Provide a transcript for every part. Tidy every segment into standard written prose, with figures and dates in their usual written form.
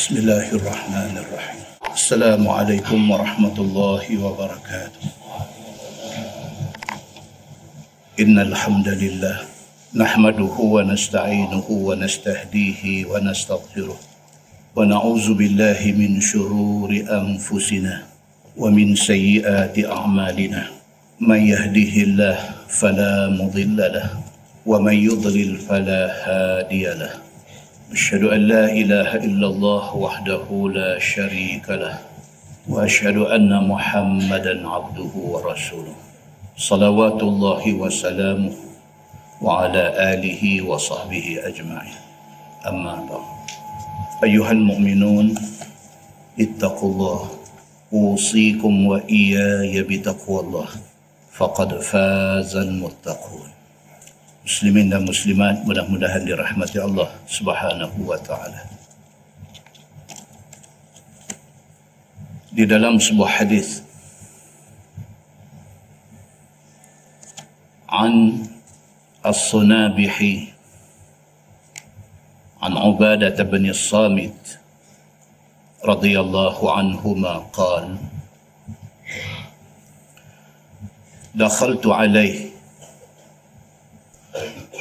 Bismillahirrahmanirrahim. Assalamualaikum warahmatullahi wabarakatuh. Innal hamdalillah nahmaduhu wa nasta'inuhu wa nastahdihi wa nastaghfiruh wa na'udzu billahi min shururi anfusina wa min sayyiati a'malina. Man yahdihillahu fala mudilla lahu wa man yudlil fala hadiya lahu. أشهد أن لا إله إلا الله وحده لا شريك له وأشهد أن محمدا عبده ورسوله صلوات الله وسلامه وعلى آله وصحبه أجمعين. أما بعد أيها المؤمنون اتقوا الله أوصيكم وإياي بتقوى الله فقد فاز المتقون. Muslimin dan muslimat, mudah-mudahan dirahmati Allah Subhanahu wa taala. Di dalam sebuah hadis an As-Sunabihi an Ubadah bin As-Samit radhiyallahu anhuma qala dakhaltu alayhi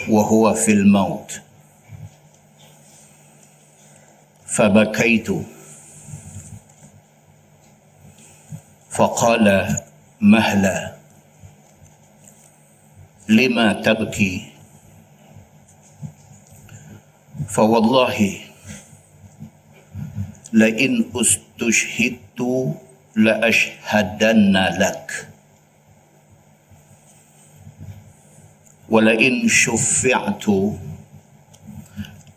وهو في الموت فبكيت فقال مهلا لما تبكي فوالله لئن استشهدت لأشهدن لك ولئن شفعت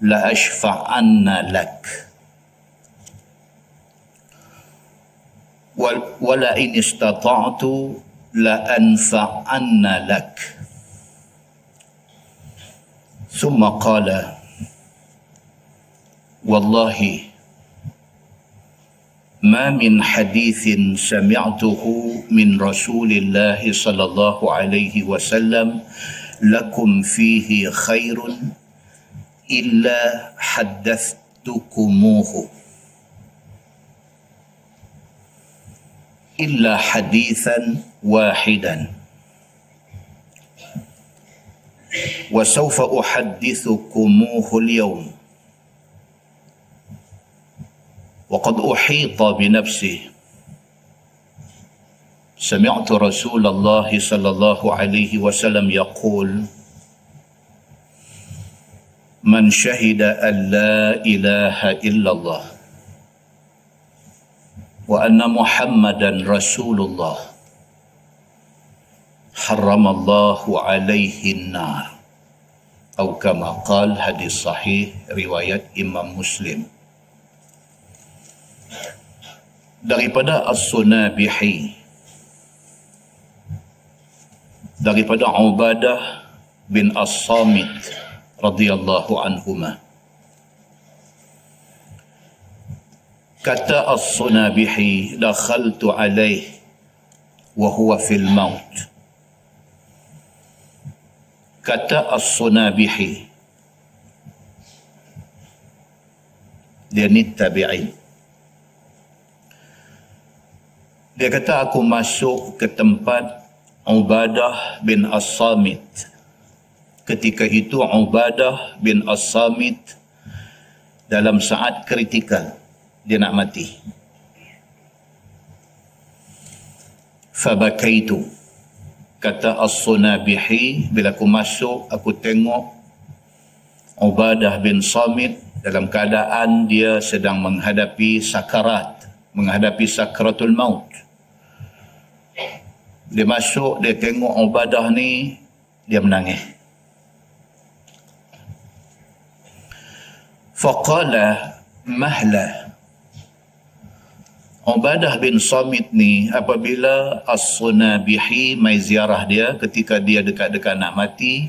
لأشفعن لك ولئن استطعت لأنفعن لك. ثم قال والله ما من حديث سمعته من رسول الله صلى الله عليه وسلم لكم فيه خير إلا حدثتكموه إلا حديثا واحدا وسوف أحدثكموه اليوم وقد أحيط بنفسه. سمعت رسول الله صلى الله عليه وسلم يقول من شهد أن لا إله إلا الله وأن محمدا رسول الله حرم الله عليه النار أو كما قال. Hadis sahih riwayat Imam Muslim. Daripada As-Sunabihi, daripada Ubadah bin As-Samit radhiyallahu anhuma, kata As-Sunabihi dakhaltu alayhi wa huwa fil maut. Kata As-Sunabihi, dia ni tabi'in, dia kata aku masuk ke tempat Ubadah bin As-Samit. Ketika itu Ubadah bin As-Samit dalam saat kritikal, dia nak mati. Fabakaitu, kata As-Sunabihi, bila aku masuk aku tengok Ubadah bin Samit dalam keadaan dia sedang menghadapi sakarat, menghadapi sakratul maut. Dia masuk, dia tengok Ubadah ni, dia menangis. Faqala mahla. Ubadah bin Samit ni apabila As-Sunabihi mai ziarah dia ketika dia dekat-dekat nak mati,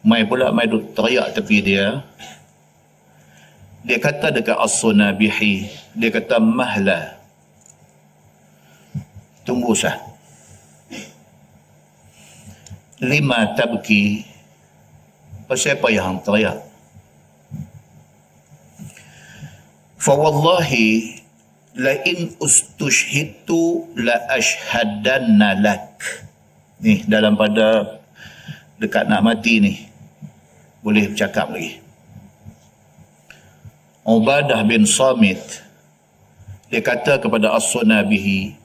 mai pula mai duk teriak tepi dia. Dia kata dekat As-Sunabihi, dia kata mahla, tunggu sah. Lima tabki, pasal apa yang teriak? fa wallahi la in ustushhidtu la ashhadanna lak. Ni dalam pada dekat nak mati ni boleh bercakap lagi. Ubadah bin Samit dia kata kepada As-Sunabihi,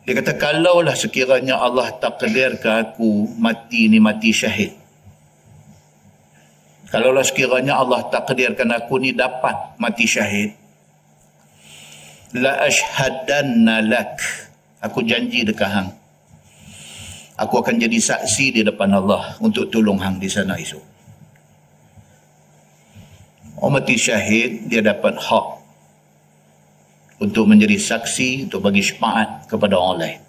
dia kata, kalaulah sekiranya Allah takdirkan aku mati ni mati syahid, kalaulah sekiranya Allah takdirkan aku ni dapat mati syahid, la ashhadanna lak, aku janji dekat hang, aku akan jadi saksi di depan Allah untuk tolong hang di sana esok. Orang mati syahid, dia dapat hak untuk menjadi saksi, untuk bagi syafaat kepada orang lain.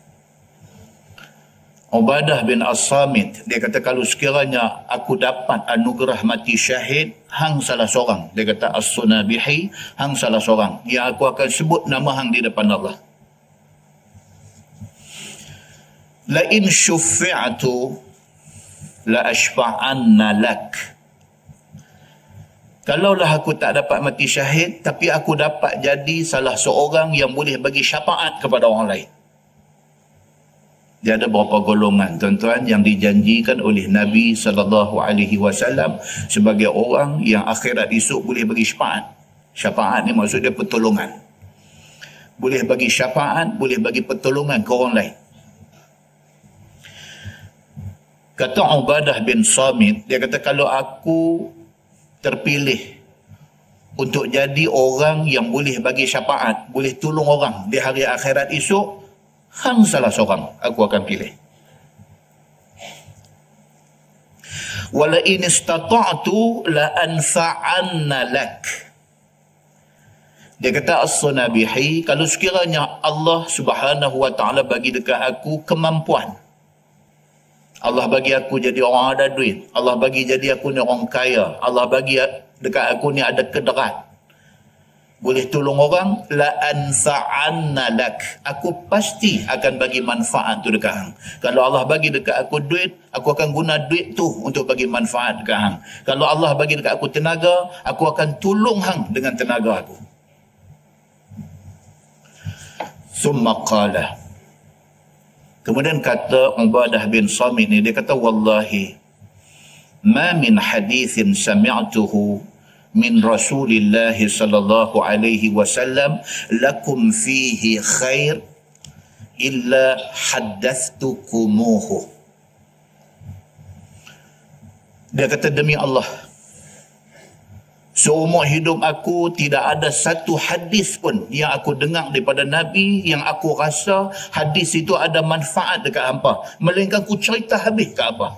Ubadah bin As-Samit, dia kata, kalau sekiranya aku dapat anugerah mati syahid, hang salah seorang. Dia kata As-Sunabihi, hang salah seorang yang aku akan sebut nama hang di depan Allah. La in syuffi'tu la ashfa'anna lak. Kalaulah aku tak dapat mati syahid, tapi aku dapat jadi salah seorang yang boleh bagi syafaat kepada orang lain. Dia ada beberapa golongan, tuan-tuan, yang dijanjikan oleh Nabi SAW sebagai orang yang akhirat esok boleh bagi syafaat. Syafaat ni maksud dia pertolongan. Boleh bagi syafaat, boleh bagi pertolongan ke orang lain. Kata Ubadah bin Samit, dia kata, kalau aku terpilih untuk jadi orang yang boleh bagi syafaat, boleh tolong orang di hari akhirat esok, hang salah seorang aku akan pilih. Wala in istata'tu la anfa'anna lak. Dia kata As-Sunabihi, kalau sekiranya Allah Subhanahu wa taala bagi dekat aku kemampuan, Allah bagi aku jadi orang ada duit, Allah bagi jadi aku ni orang kaya, Allah bagi dekat aku ni ada kederat, boleh tolong orang, la anfa'anna lak, aku pasti akan bagi manfaat tu dekat hang. Kalau Allah bagi dekat aku duit, aku akan guna duit tu untuk bagi manfaat dekat hang. Kalau Allah bagi dekat aku tenaga, aku akan tolong hang dengan tenaga aku. Summa qala, kemudian kata Ubadah bin Samit ni, dia kata, wallahi ma min hadithin sami'tuhu min Rasulillah sallallahu alaihi wasallam lakum fihi khair illa haddathtukumuhu. Dia kata, demi Allah, seumur hidup aku tidak ada satu hadis pun yang aku dengar daripada Nabi yang aku rasa hadis itu ada manfaat dekat hampa, melainkan aku cerita habis ke apa.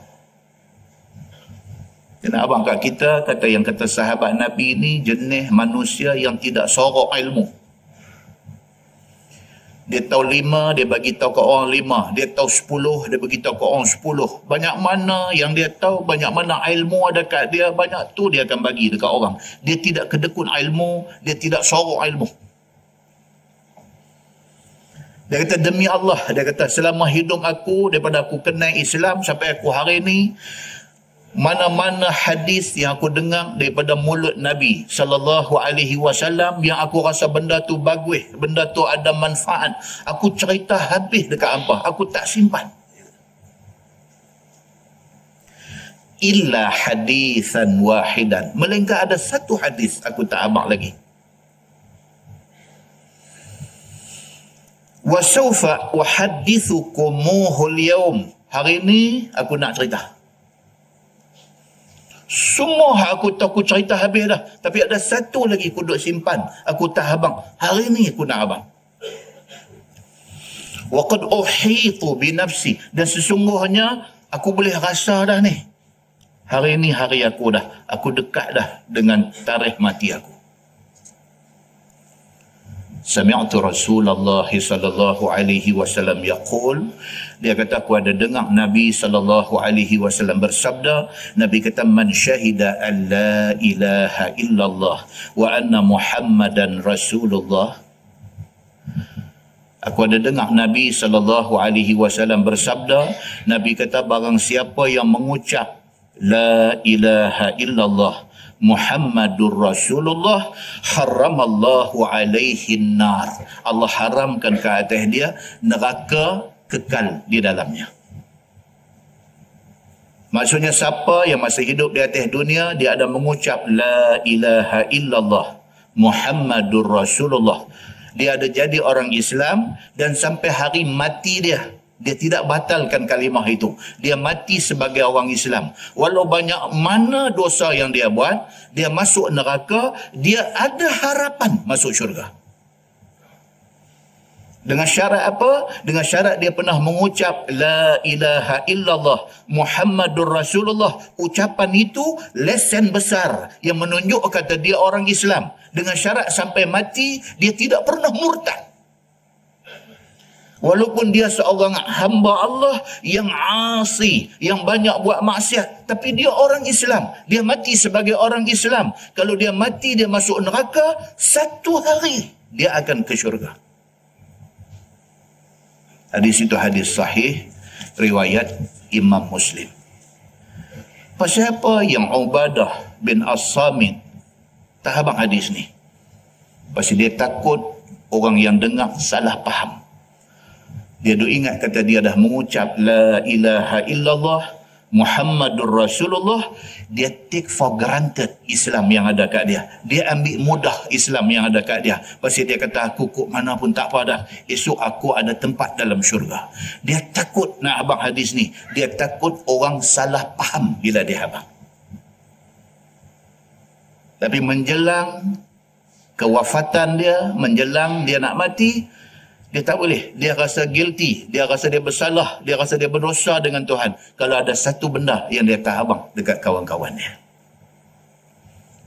Kena abang kat kita kata, yang kata sahabat Nabi ni jenis manusia yang tidak sorok ilmu. Dia tahu 5, dia bagi tahu ke orang 5. Dia tahu 10, dia bagi tahu ke orang 10. Banyak mana yang dia tahu, banyak mana ilmu ada kat dia, banyak tu dia akan bagi dekat orang. Dia tidak kedekun ilmu, dia tidak sorok ilmu. Dia kata, demi Allah, dia kata, selama hidup aku, daripada aku kenal Islam sampai aku hari ni, mana-mana hadis yang aku dengar daripada mulut Nabi sallallahu alaihi wasallam yang aku rasa benda tu bagus, benda tu ada manfaat, aku cerita habis dekat hangpa, aku tak simpan. Illa hadisan wahidan, melainkan ada satu hadis aku tak abang lagi. Wa sawfa uhaddithukumuhu al-yawm, hari ni aku nak cerita. Semua aku tahu aku cerita habis dah. Tapi ada satu lagi aku duk simpan. Aku tak abang. Hari ni aku nak abang. Wa qad uhitu bi nafsi, dan sesungguhnya aku boleh rasa dah ni. Hari ni hari aku dah. Aku dekat dah dengan tarikh mati aku. Sami'tu Rasulullah sallallahu alaihi wasallam yaqul, dia kata, aku ada dengar Nabi sallallahu alaihi wasallam bersabda. Nabi kata, man syahida an la ilaha illallah wa anna Muhammadan Rasulullah. Aku ada dengar Nabi sallallahu alaihi wasallam bersabda. Nabi kata, barang siapa yang mengucap la ilaha illallah, Muhammadur Rasulullah haramallahu alaihi nar. Allah haramkan ke atas dia neraka kekal di dalamnya. Maksudnya siapa yang masih hidup di atas dunia, dia ada mengucap la ilaha illallah Muhammadur Rasulullah, dia ada jadi orang Islam, dan sampai hari mati dia tidak batalkan kalimah itu. Dia mati sebagai orang Islam. Walau banyak mana dosa yang dia buat, dia masuk neraka, dia ada harapan masuk syurga. Dengan syarat apa? Dengan syarat dia pernah mengucap la ilaha illallah Muhammadur Rasulullah. Ucapan itu lesen besar yang menunjuk kata dia orang Islam. Dengan syarat sampai mati dia tidak pernah murtad. Walaupun dia seorang hamba Allah yang asi, yang banyak buat maksiat, tapi dia orang Islam. Dia mati sebagai orang Islam. Kalau dia mati, dia masuk neraka, satu hari dia akan ke syurga. Hadis itu hadis sahih, riwayat Imam Muslim. Pasal apa yang Ubadah bin As-Samit tak habang hadis ni? Pasal dia takut orang yang dengar salah faham. Dia duk ingat kata dia dah mengucap la ilaha illallah Muhammadur Rasulullah, dia take for granted Islam yang ada kat dia. Dia ambil mudah Islam yang ada kat dia. Pasal dia kata aku kok mana pun tak apa dah, esok aku ada tempat dalam syurga. Dia takut nak abang hadis ni. Dia takut orang salah faham bila dia abang. Tapi menjelang kewafatan dia, menjelang dia nak mati, dia tak boleh. Dia rasa guilty. Dia rasa dia bersalah. Dia rasa dia berdosa dengan Tuhan. Kalau ada satu benda yang dia tak habang dekat kawan-kawan dia.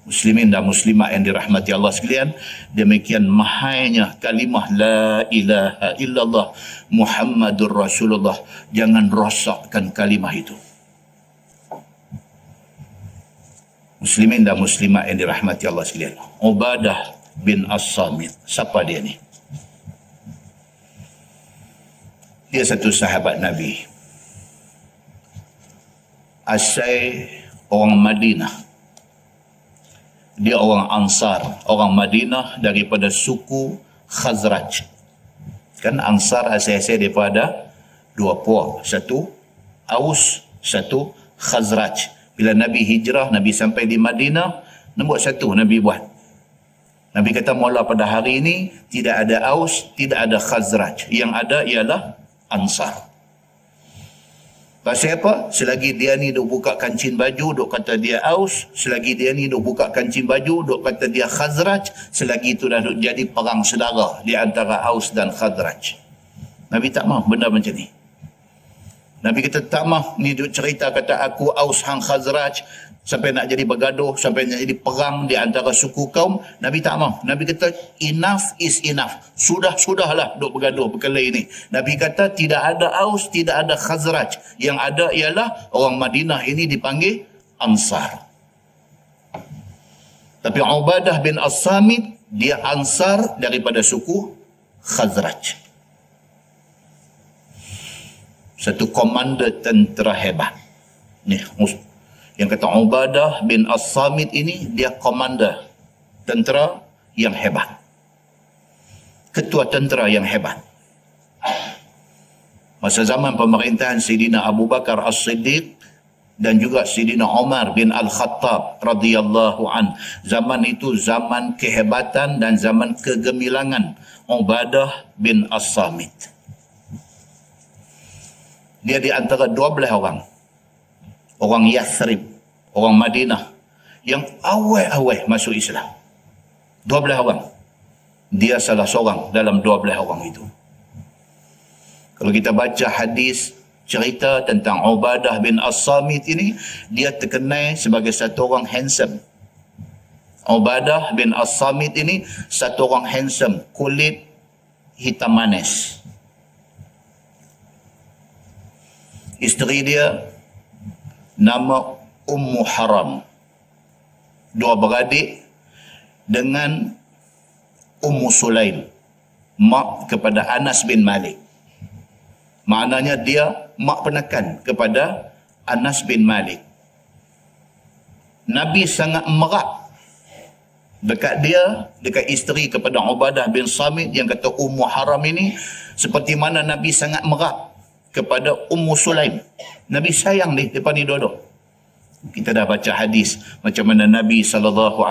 Muslimin dan muslimat yang dirahmati Allah sekalian, demikian mahainya kalimah la ilaha illallah Muhammadur Rasulullah. Jangan rosakkan kalimah itu. Muslimin dan muslimat yang dirahmati Allah sekalian. Ubadah bin As-Samit. Siapa dia ni? Dia satu sahabat Nabi. Asal orang Madinah. Dia orang Ansar, orang Madinah daripada suku Khazraj. Kan Ansar asal-asal daripada dua puak. Satu Aus, satu Khazraj. Bila Nabi hijrah, Nabi sampai di Madinah, nombor satu Nabi buat. Nabi kata mula pada hari ini tidak ada Aus, tidak ada Khazraj. Yang ada ialah Ansar. Pasal apa? Selagi dia ni duk buka kancing baju, duk kata dia Aus. Selagi dia ni duk buka kancing baju, duk kata dia Khazraj. Selagi itu dah duk jadi perang saudara di antara Aus dan Khazraj. Nabi tak mahu benda macam ni. Nabi kata tak mahu ni duk cerita kata aku Aus hang Khazraj sampai nak jadi bergaduh, sampai nak jadi perang di antara suku kaum. Nabi tak mahu. Nabi kata enough is enough. Sudahlah duk bergaduh berkelahi ni. Nabi kata tidak ada Aus, tidak ada Khazraj. Yang ada ialah orang Madinah ini dipanggil Ansar. Tapi Ubadah bin As-Samit, dia Ansar daripada suku Khazraj. Satu komander tentera hebat. Ni yang kata Ubadah bin As-Samit ini, dia komander tentera yang hebat. Ketua tentera yang hebat. Masa zaman pemerintahan Sayyidina Abu Bakar As-Siddiq dan juga Sayyidina Umar bin Al-Khattab radhiyallahu an. Zaman itu zaman kehebatan dan zaman kegemilangan Ubadah bin As-Samit. Dia di antara 12 orang. Orang Yathrib, orang Madinah yang awal-awal masuk Islam. 12 orang. Dia salah seorang dalam 12 orang itu. Kalau kita baca hadis cerita tentang Ubadah bin As-Samit ini, dia terkenal sebagai satu orang handsome. Ubadah bin As-Samit ini satu orang handsome, kulit hitam manis. Isteri dia nama Ummu Haram. Dua beradik dengan Ummu Sulaim, mak kepada Anas bin Malik. Maknanya dia mak penekan kepada Anas bin Malik. Nabi sangat merap dekat dia, dekat isteri kepada Ubadah bin Samit yang kata Ummu Haram ini, seperti mana Nabi sangat merap kepada Ummu Sulaim. Nabi sayang ni depan ni dua-dua. Kita dah baca hadis macam mana Nabi SAW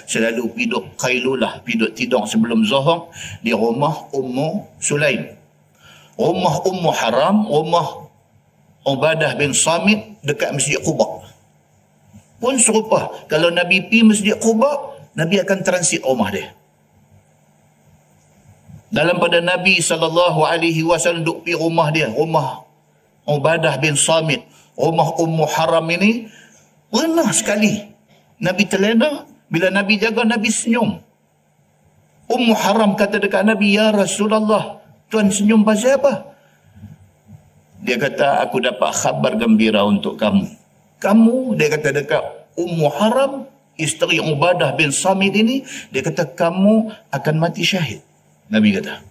selalu piduk qailulah, piduk tidur sebelum zuhur di rumah Ummu Sulaim. Rumah Ummu Haram, rumah Ubadah bin Samit dekat Masjid Quba. Pun serupa, kalau Nabi pergi Masjid Quba, Nabi akan transit rumah dia. Dalam pada Nabi SAW duk pergi rumah dia, rumah Ubadah bin Samit, rumah Ummu Haram ini, pernah sekali Nabi terlena, bila Nabi jaga, Nabi senyum. Ummu Haram kata dekat Nabi, "Ya Rasulullah, Tuan senyum pasal apa?" Dia kata, "Aku dapat khabar gembira untuk kamu." Kamu, dia kata dekat Ummu Haram, isteri Ubadah bin Samit ini, dia kata, "Kamu akan mati syahid." Nabi kata.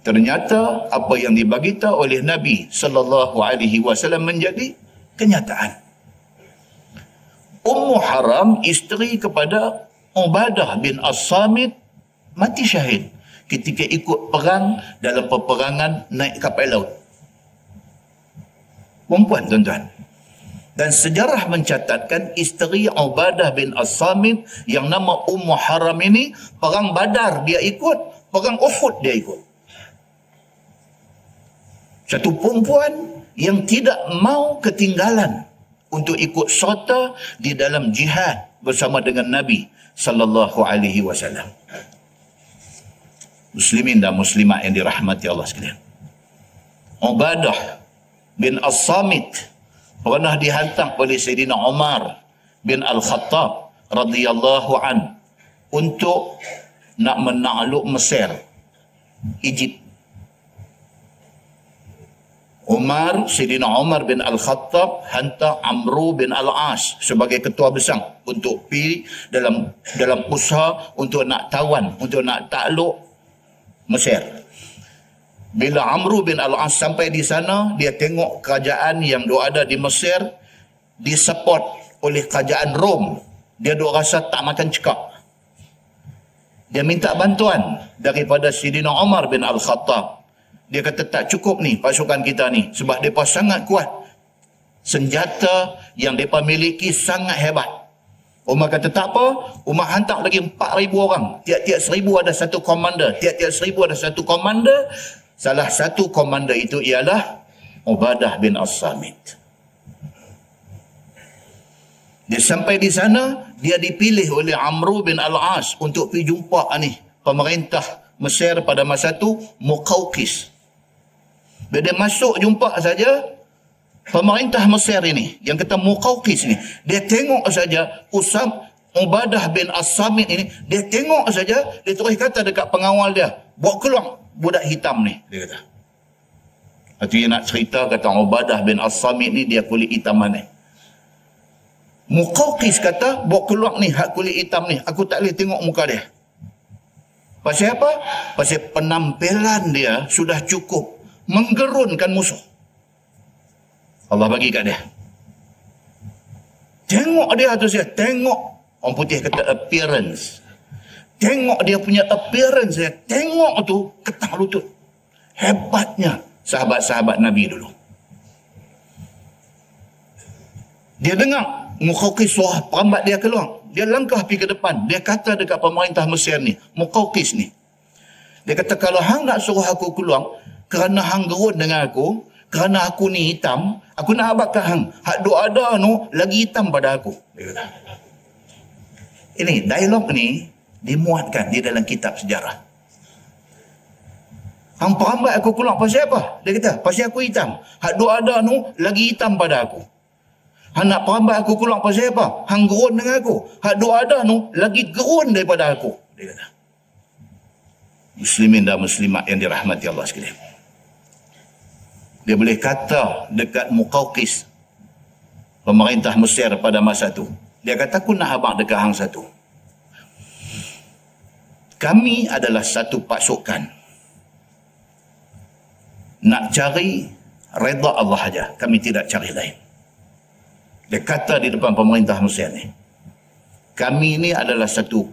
Ternyata apa yang dibagitahu oleh Nabi SAW menjadi kenyataan. Ummu Haram, isteri kepada Ubadah bin As-Samit, mati syahid ketika ikut perang dalam peperangan naik kapal laut. Perempuan, tuan-tuan. Dan sejarah mencatatkan isteri Ubadah bin As-Samit yang nama Ummu Haram ini, perang Badar dia ikut, perang Uhud dia ikut. Satu perempuan yang tidak mau ketinggalan untuk ikut serta di dalam jihad bersama dengan Nabi SAW. Muslimin dan muslimat yang dirahmati Allah sekalian. Ubadah bin As-Samit pernah dihantar oleh Sayyidina Umar bin Al-Khattab radhiyallahu an untuk nak menakluk Mesir, Egypt. Sayyidina Umar bin Al-Khattab hantar Amru bin Al-As sebagai ketua besar untuk pergi dalam usaha untuk nak tawan, untuk nak takluk Mesir. Bila Amru bin Al-As sampai di sana, dia tengok kerajaan yang ada di Mesir disupport oleh kerajaan Rom. Dia duk rasa tak makan cekak. Dia minta bantuan daripada Sayyidina Umar bin Al-Khattab. Dia kata tak cukup ni pasukan kita ni, sebab mereka sangat kuat. Senjata yang mereka miliki sangat hebat. Umar kata tak apa, Umar hantar lagi 4,000 orang. Tiap-tiap 1,000 ada satu komander. Tiap-tiap 1,000 ada satu komander. Salah satu komander itu ialah Ubadah bin As-Samit. Dia sampai di sana, dia dipilih oleh Amru bin Al-As untuk pergi jumpa pemerintah Mesir pada masa itu, Muqawqis. Bila dia masuk jumpa saja, pemerintah Mesir ini, yang kata Muqawqis ni, dia tengok saja Ubadah bin As-Samit ini, dia tengok saja, dia terus kata dekat pengawal dia, "Bawa keluar budak hitam ni," dia kata. Lepas dia nak cerita, kata Ubadah bin As-Samit ni dia kulit hitam mana. Muqawqis kata, "Bawa keluar ni hak kulit hitam ni, aku tak boleh tengok muka dia." Pasal apa? Pasal penampilan dia sudah cukup menggerunkan musuh. Allah bagi kat dia. Tengok dia tu saya, tengok. Orang putih kata appearance. Tengok dia punya appearance saya, tengok tu ketang lutut. Hebatnya sahabat-sahabat Nabi dulu. Dia dengar Muqawqis suruh perambat dia keluar. Dia langkah pergi ke depan. Dia kata dekat pemerintah Mesir ni, Muqawqis ni. Dia kata, "Kalau hang nak suruh aku keluar kerana hang gerun dengan aku, kerana aku ni hitam, aku nak abad ke hang. Hak duk ada nu lagi hitam pada aku." Dia kata. Ini dialog ni dimuatkan di dalam kitab sejarah. "Hang perambat aku keluar pasal apa?" Dia kata, "Pasal aku hitam. Hak duk ada nu lagi hitam pada aku. Hang nak perambat aku keluar pasal apa? Hang gerun dengan aku. Hak duk ada nu lagi gerun daripada aku." Dia kata. Muslimin dan muslimat yang dirahmati Allah sekalian. Dia boleh kata dekat Muqawqis, pemerintah Mesir pada masa itu, dia kata, "Aku nak abang dekat hang satu. Kami adalah satu pasukan. Nak cari redha Allah saja. Kami tidak cari lain. Dia kata di depan pemerintah Mesir ni, kami ni adalah satu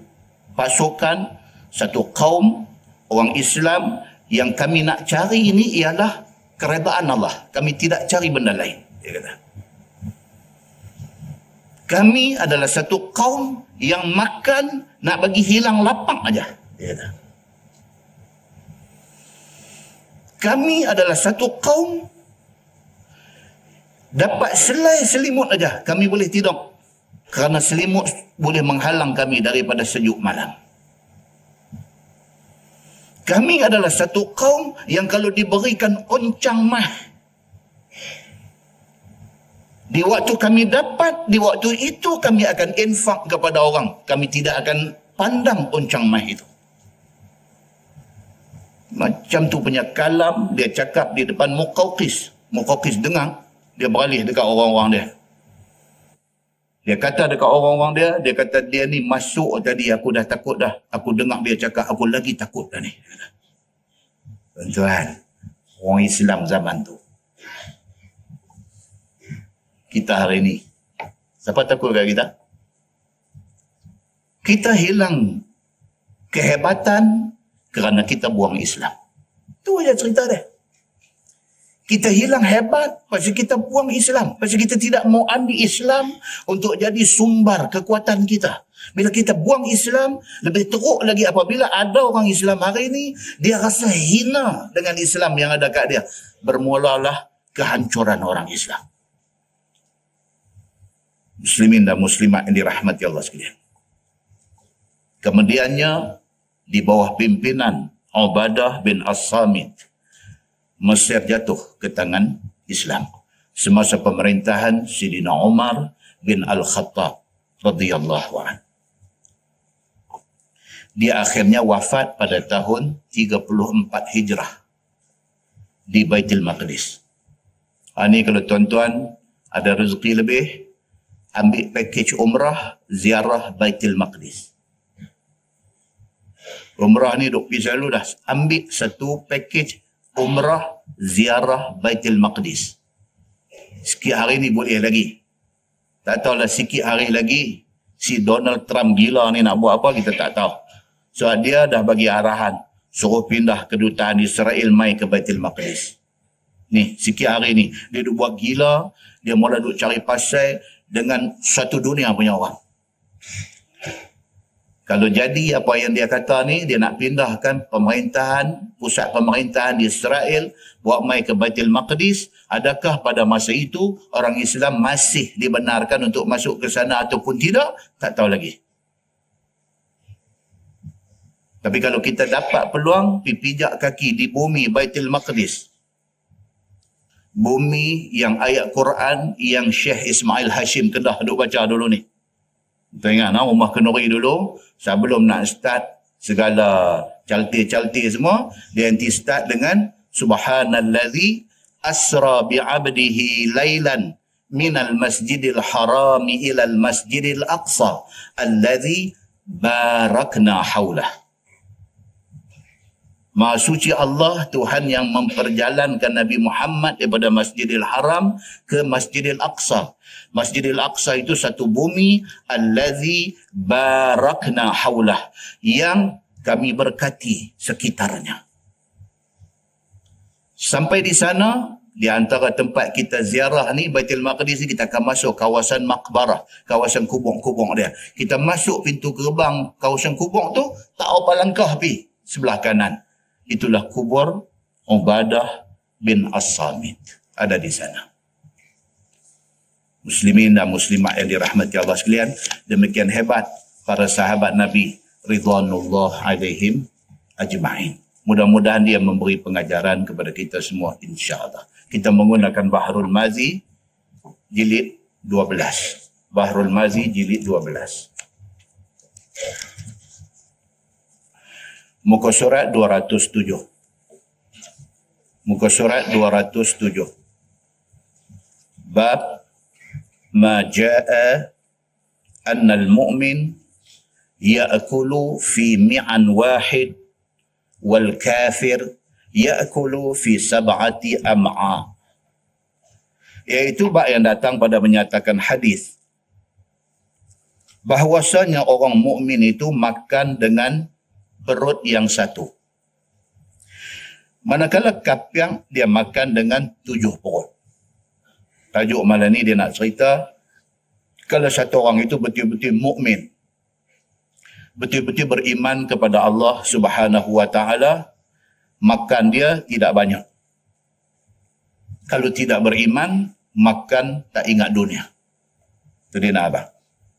pasukan, satu kaum orang Islam yang kami nak cari ini ialah keredaan Allah. Kami tidak cari benda lain. Dia kata. Kami adalah satu kaum yang makan nak bagi hilang lapang aja. Dia kata. Kami adalah satu kaum dapat selai selimut aja kami boleh tidur. Kerana selimut boleh menghalang kami daripada sejuk malam. Kami adalah satu kaum yang kalau diberikan oncang mah, di waktu kami dapat, di waktu itu kami akan infak kepada orang. Kami tidak akan pandang oncang mah itu. Macam tu punya kalam, dia cakap di depan Muqawqis. Muqawqis dengar, dia beralih dekat orang-orang dia. Dia kata dekat orang-orang dia kata dia ni masuk tadi, aku dah takut dah. Aku dengar dia cakap, aku lagi takut dah ni. Tuan-tuan, orang Islam zaman tu. Kita hari ni, siapa takut kat kita? Kita hilang kehebatan kerana kita buang Islam. Itu aja cerita dia. Kita hilang hebat pasal kita buang Islam. Pasal kita tidak mau ambil Islam untuk jadi sumber kekuatan kita. Bila kita buang Islam, lebih teruk lagi apabila ada orang Islam hari ini, dia rasa hina dengan Islam yang ada kat dia. Bermulalah kehancuran orang Islam. Muslimin dan muslimat yang dirahmati Allah sekalian. Kemudiannya, di bawah pimpinan Ubadah bin As-Samit, Mesir jatuh ke tangan Islam semasa pemerintahan Sidina Umar bin Al-Khattab radhiyallahu anhu. Dia akhirnya wafat pada tahun 34 Hijrah di Baitul Maqdis. Ini kalau tuan-tuan ada rezeki lebih, ambil pakej umrah ziarah Baitul Maqdis. Umrah ni duk pergi selalu dah. Ambil satu pakej umrah ziarah Baitul Maqdis. Sikit hari ni boleh lagi. Tak tahulah sikit hari lagi si Donald Trump gila ni nak buat apa, kita tak tahu. So dia dah bagi arahan suruh pindah kedutaan Israel mai ke Baitul Maqdis. Ni sikit hari ni dia duk buat gila, dia mula duk cari pasal dengan satu dunia punya orang. Kalau jadi apa yang dia kata ni, dia nak pindahkan pemerintahan, pusat pemerintahan di Israel, buat mai ke Baitul Maqdis, adakah pada masa itu orang Islam masih dibenarkan untuk masuk ke sana ataupun tidak? Tak tahu lagi. Tapi kalau kita dapat peluang, pijak kaki di bumi Baitul Maqdis, bumi yang ayat Quran yang Syekh Ismail Hashim Kedah duk baca dulu ni. Kita ingat rumah kenduri dulu, sebelum nak start segala calti-calti semua, dia nanti start dengan Subhanallazi asra bi'abdihi laylan minal masjidil harami ilal masjidil aqsa allazi barakna hawlah. Maha suci Allah, Tuhan yang memperjalankan Nabi Muhammad daripada Masjidil Haram ke Masjidil Aqsa. Masjidil Aqsa itu satu bumi, allazi barakna haulah, yang kami berkati sekitarnya. Sampai di sana, di antara tempat kita ziarah ni, Baitul Maqdis ni, kita akan masuk kawasan Maqbarah, kawasan kubur-kubur dia. Kita masuk pintu gerbang kawasan kubur tu, tak apa langkah pi sebelah kanan. Itulah kubur Ubadah bin As-Samit. Ada di sana. Muslimin dan muslimat yang dirahmati Allah sekalian, demikian hebat para sahabat Nabi ridwanullah alaihim ajma'in. Mudah-mudahan dia memberi pengajaran kepada kita semua, insya-Allah. Kita menggunakan Bahrul Mazi jilid 12. Bahrul Mazi jilid 12. Muka surat 207. Muka surat 207. Bab ma jaa anna al-mu'min ya'kulu fi mi'an wahid wal kafir ya'kulu fi sab'ati am'a. Iaitu bab yang datang pada menyatakan hadis bahawasanya orang mukmin itu makan dengan perut yang satu. Manakala kafir dia makan dengan 7 perut. Tajuk malam ni dia nak cerita kalau satu orang itu betul-betul mukmin, betul-betul beriman kepada Allah Subhanahu wa taala, makan dia tidak banyak. Kalau tidak beriman, makan tak ingat dunia. Itu dia nak abang.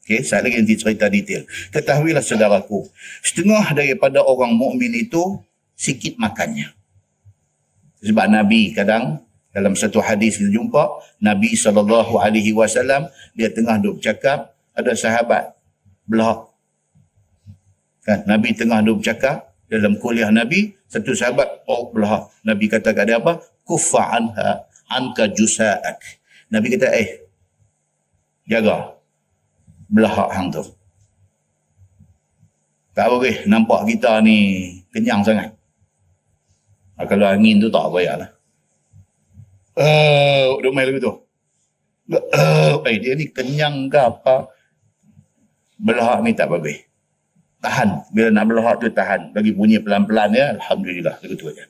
Okey, saya lagi nanti cerita detail. Ketahuilah saudaraku, setengah daripada orang mukmin itu sikit makannya. Sebab Nabi kadang dalam satu hadis kita jumpa Nabi SAW dia tengah duduk bercakap, ada sahabat belahak. Kan Nabi tengah duduk bercakap dalam kuliah Nabi, satu sahabat belahak. Nabi kata kat dia apa? Kuffa anka jusa'ak. Nabi kata jaga belahak hang tu. Tak boleh nampak kita ni kenyang sangat. Kalau angin tu tak payahlah. Duk main lagu tu. Dia ni kenyang ke apa? Belahak ni tak bagus. Tahan. Bila nak belahak tu tahan. Bagi bunyi pelan-pelan ya. Alhamdulillah. Lagu tu aja.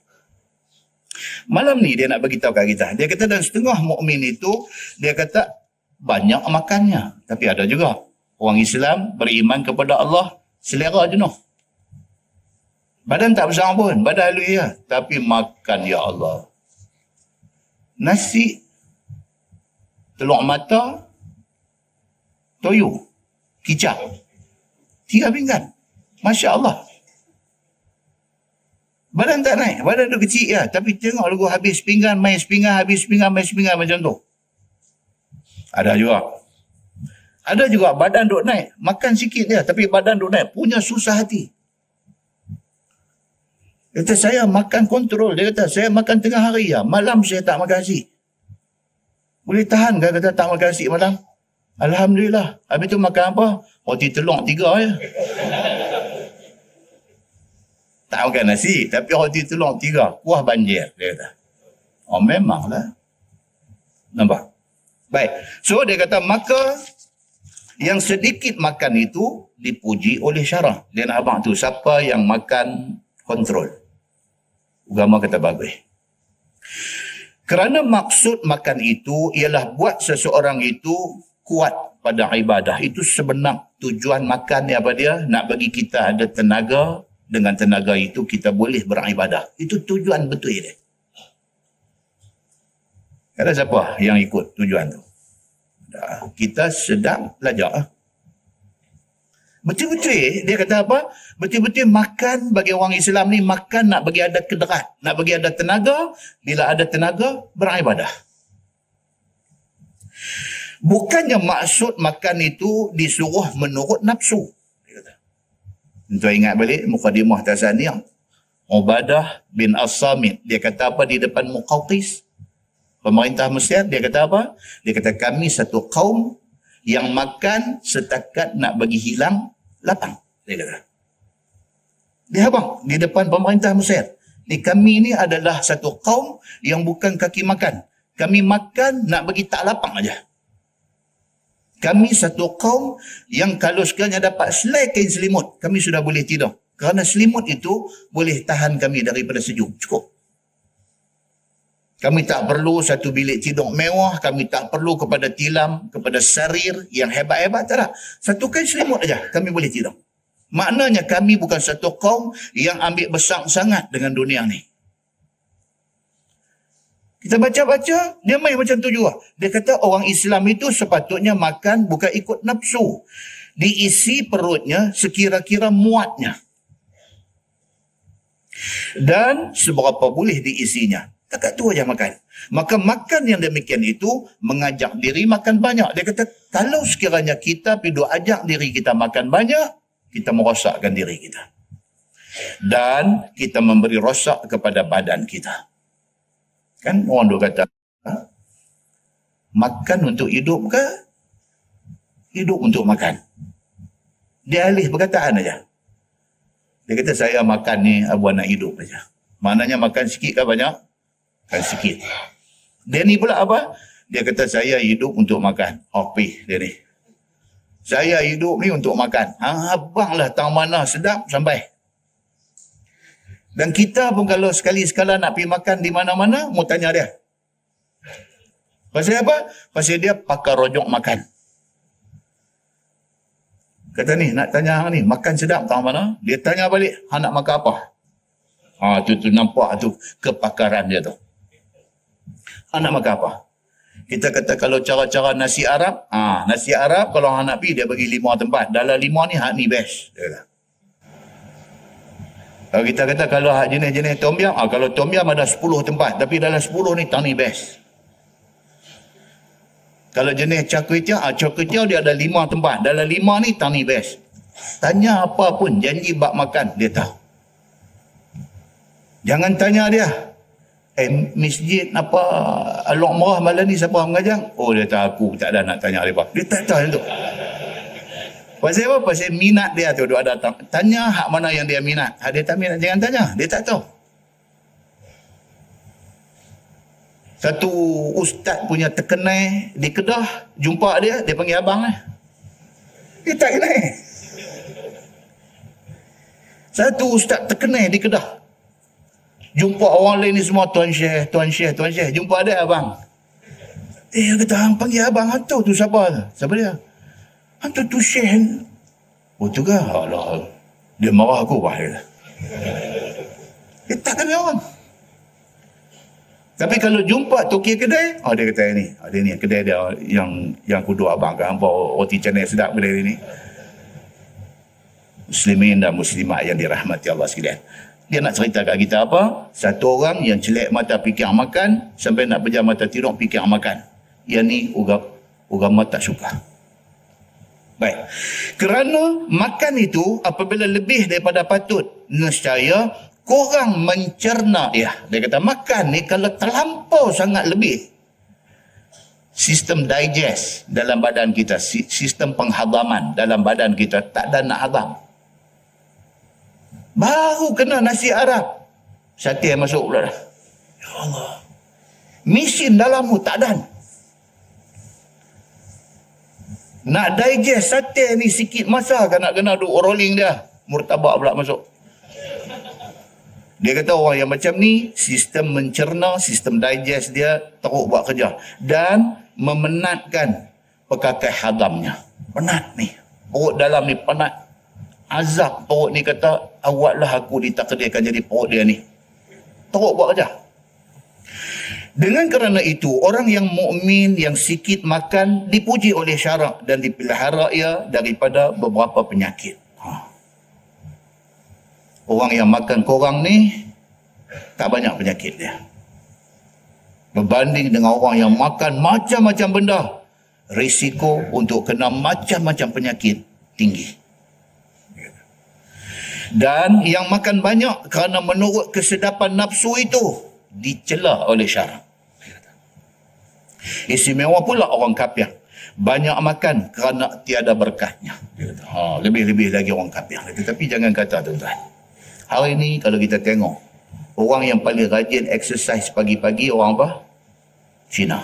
Malam ni dia nak bagi tahu kat kita. Dia kata dan setengah mukmin itu dia kata banyak makannya. Tapi ada juga orang Islam beriman kepada Allah selera jenuh. Badan tak besar pun. Badan halus ya. Tapi makan ya Allah. Nasi, telur mata, toyo, kicap. 3 pinggan. Masya Allah. Badan tak naik. Badan tu kecil ya. Tapi tengok lagu habis pinggan, main sepinggan, habis pinggan, main sepinggan macam tu. Ada juga. Ada juga badan duk naik. Makan sikit dia. Tapi badan duk naik. Punya susah hati. Dia kata saya makan kontrol. Dia kata saya makan tengah hari ya. Malam saya tak makan nasi. Boleh tahan kan kata tak makan nasi malam? Alhamdulillah. Habis tu makan apa? Roti telur 3 ya. Tak makan nasi. Tapi roti telur 3. Kuah banjir. Dia kata. Oh memanglah. Nampak? Baik. So dia kata maka yang sedikit makan itu dipuji oleh syarah. Dia nak abang tu. Siapa yang makan kontrol? Agama kata bagus. Kerana maksud makan itu ialah buat seseorang itu kuat pada ibadah. Itu sebenar tujuan makan ni apa dia? Nak bagi kita ada tenaga. Dengan tenaga itu kita boleh beribadah. Itu tujuan betul dia. Ada siapa yang ikut tujuan tu? Kita sedang belajar. Betul-betul dia kata apa? Betul-betul makan bagi orang Islam ni, makan nak bagi ada kederat, nak bagi ada tenaga. Bila ada tenaga, beribadah. Bukannya maksud makan itu disuruh menurut nafsu. Dia kata. Tuan ingat balik mukadimah Tasaniyah. Ubadah bin As-Samit. Dia kata apa di depan Muqawqis? Pemerintah Mesir, dia kata apa? Dia kata kami satu kaum yang makan setakat nak bagi hilang lapang. Dia kata. Dia abang, di depan pemerintah Mesir. Ni kami ni adalah satu kaum yang bukan kaki makan. Kami makan nak bagi tak lapang aja. Kami satu kaum yang kalau sekiranya dapat selai kain selimut, kami sudah boleh tidur. Kerana selimut itu boleh tahan kami daripada sejuk. Cukup. Kami tak perlu satu bilik tidur mewah. Kami tak perlu kepada tilam, kepada sarir yang hebat-hebat. Tak ada. Satu kain selimut aja kami boleh tidur. Maknanya kami bukan satu kaum yang ambil besar sangat dengan dunia ni. Kita baca-baca, dia main macam tu juga. Dia kata orang Islam itu sepatutnya makan bukan ikut nafsu. Diisi perutnya sekira-kira muatnya. Dan seberapa boleh diisinya. Takat tu aja makan. Maka makan yang demikian itu mengajak diri makan banyak. Dia kata kalau sekiranya kita pergi ajak diri kita makan banyak, kita merosakkan diri kita. Dan kita memberi rosak kepada badan kita. Kan orang duk kata, makan untuk hidup ke? Hidup untuk makan. Dia alih perkataan aja. Dia kata saya makan ni abuan nak hidup aja. Maknanya makan sikit ke banyak? Makan sikit. Dia ni pula apa? Dia kata saya hidup untuk makan. Hopi dia ni. Saya hidup ni untuk makan. Abang lah tahu mana sedap sampai. Dan kita pun kalau sekali-sekala nak pergi makan di mana-mana, mau tanya dia. Pasal apa? Pasal dia pakar rojok makan. Kata ni, nak tanya hang ni, makan sedap tahu mana? Dia tanya balik, hang nak makan apa? Tu nampak tu kepakaran dia tu. Hang nak makan apa? Kita kata kalau cara-cara nasi Arab, nasi Arab kalau hang nak pergi, dia bagi 5 tempat. Dalam 5 ni, hak ni best. Dia kata. Kalau kita kata kalau hak jenis-jenis tom yum, kalau tom yum ada 10 tempat, tapi dalam 10 ni tang ni best. Kalau jenis char kway teow dia ada 5 tempat. Dalam 5 ni tang ni best. Tanya apa pun, janji bak makan, dia tahu. Jangan tanya dia, masjid apa Alok Merah malam ni siapa mengajar? Oh, dia tahu aku tak ada nak tanya dia. Dia tak tahu tu. Pasal apa? Pasal minat dia tu. Dia datang. Tanya hak mana yang dia minat. Hak dia tak minat, jangan tanya. Dia tak tahu. Satu ustaz punya terkenai di Kedah, jumpa dia panggil abang lah. Dia tak kenal. Satu ustaz terkenai di Kedah, jumpa orang lain ni semua tuan syekh. Jumpa dia abang. Dia kata, hang panggil abang hantu tu siapa? Siapa dia? Hantu tu syekh. Oh tu ke? Allah. Dia marah aku bah dia. Dia tak kenal orang. Tapi kalau jumpa toki kedai, dia kata ni. Dia ni kedai dia yang kudu abang kan. Hampa roti canai sedap kedai ni. Muslimin dan muslimat yang dirahmati Allah sekalian. Dia nak cerita kat kita apa? Satu orang yang celek mata fikir makan, sampai nak pejam mata tidur fikir makan. Yang ni agama tak suka. Baik. Kerana makan itu apabila lebih daripada patut, nescaya korang mencerna dia. Dia kata makan ni kalau terlampau sangat lebih, sistem digest dalam badan kita, sistem penghadaman dalam badan kita tak ada nak hadam. Baru kena nasi Arab, sate masuk pula dah. Ya Allah. Mesin dalammu tak ada. Nak digest sate ni sikit masa kan nak kena duk rolling dia. Murtabak pula masuk. Dia kata orang yang macam ni, sistem mencerna, sistem digest dia teruk buat kerja. Dan memenatkan pekakai hadamnya. Penat ni. Perut dalam ni penat. Azab perut ni kata, awaklah aku ditakdirkan jadi perut dia ni. Teruk buat kerja. Dengan kerana itu, orang yang mukmin yang sikit makan dipuji oleh syarak dan dipelihara ia daripada beberapa penyakit. Orang yang makan kurang ni tak banyak penyakit dia. Berbanding dengan orang yang makan macam-macam benda, risiko untuk kena macam-macam penyakit tinggi. Dan yang makan banyak kerana menurut kesedapan nafsu itu dicela oleh syarak. Istimewa pula orang kafir, banyak makan kerana tiada berkatnya. Lebih-lebih lagi orang kafir. Tetapi jangan kata tuan-tuan, hari ini kalau kita tengok, orang yang paling rajin exercise pagi-pagi orang apa? Cina.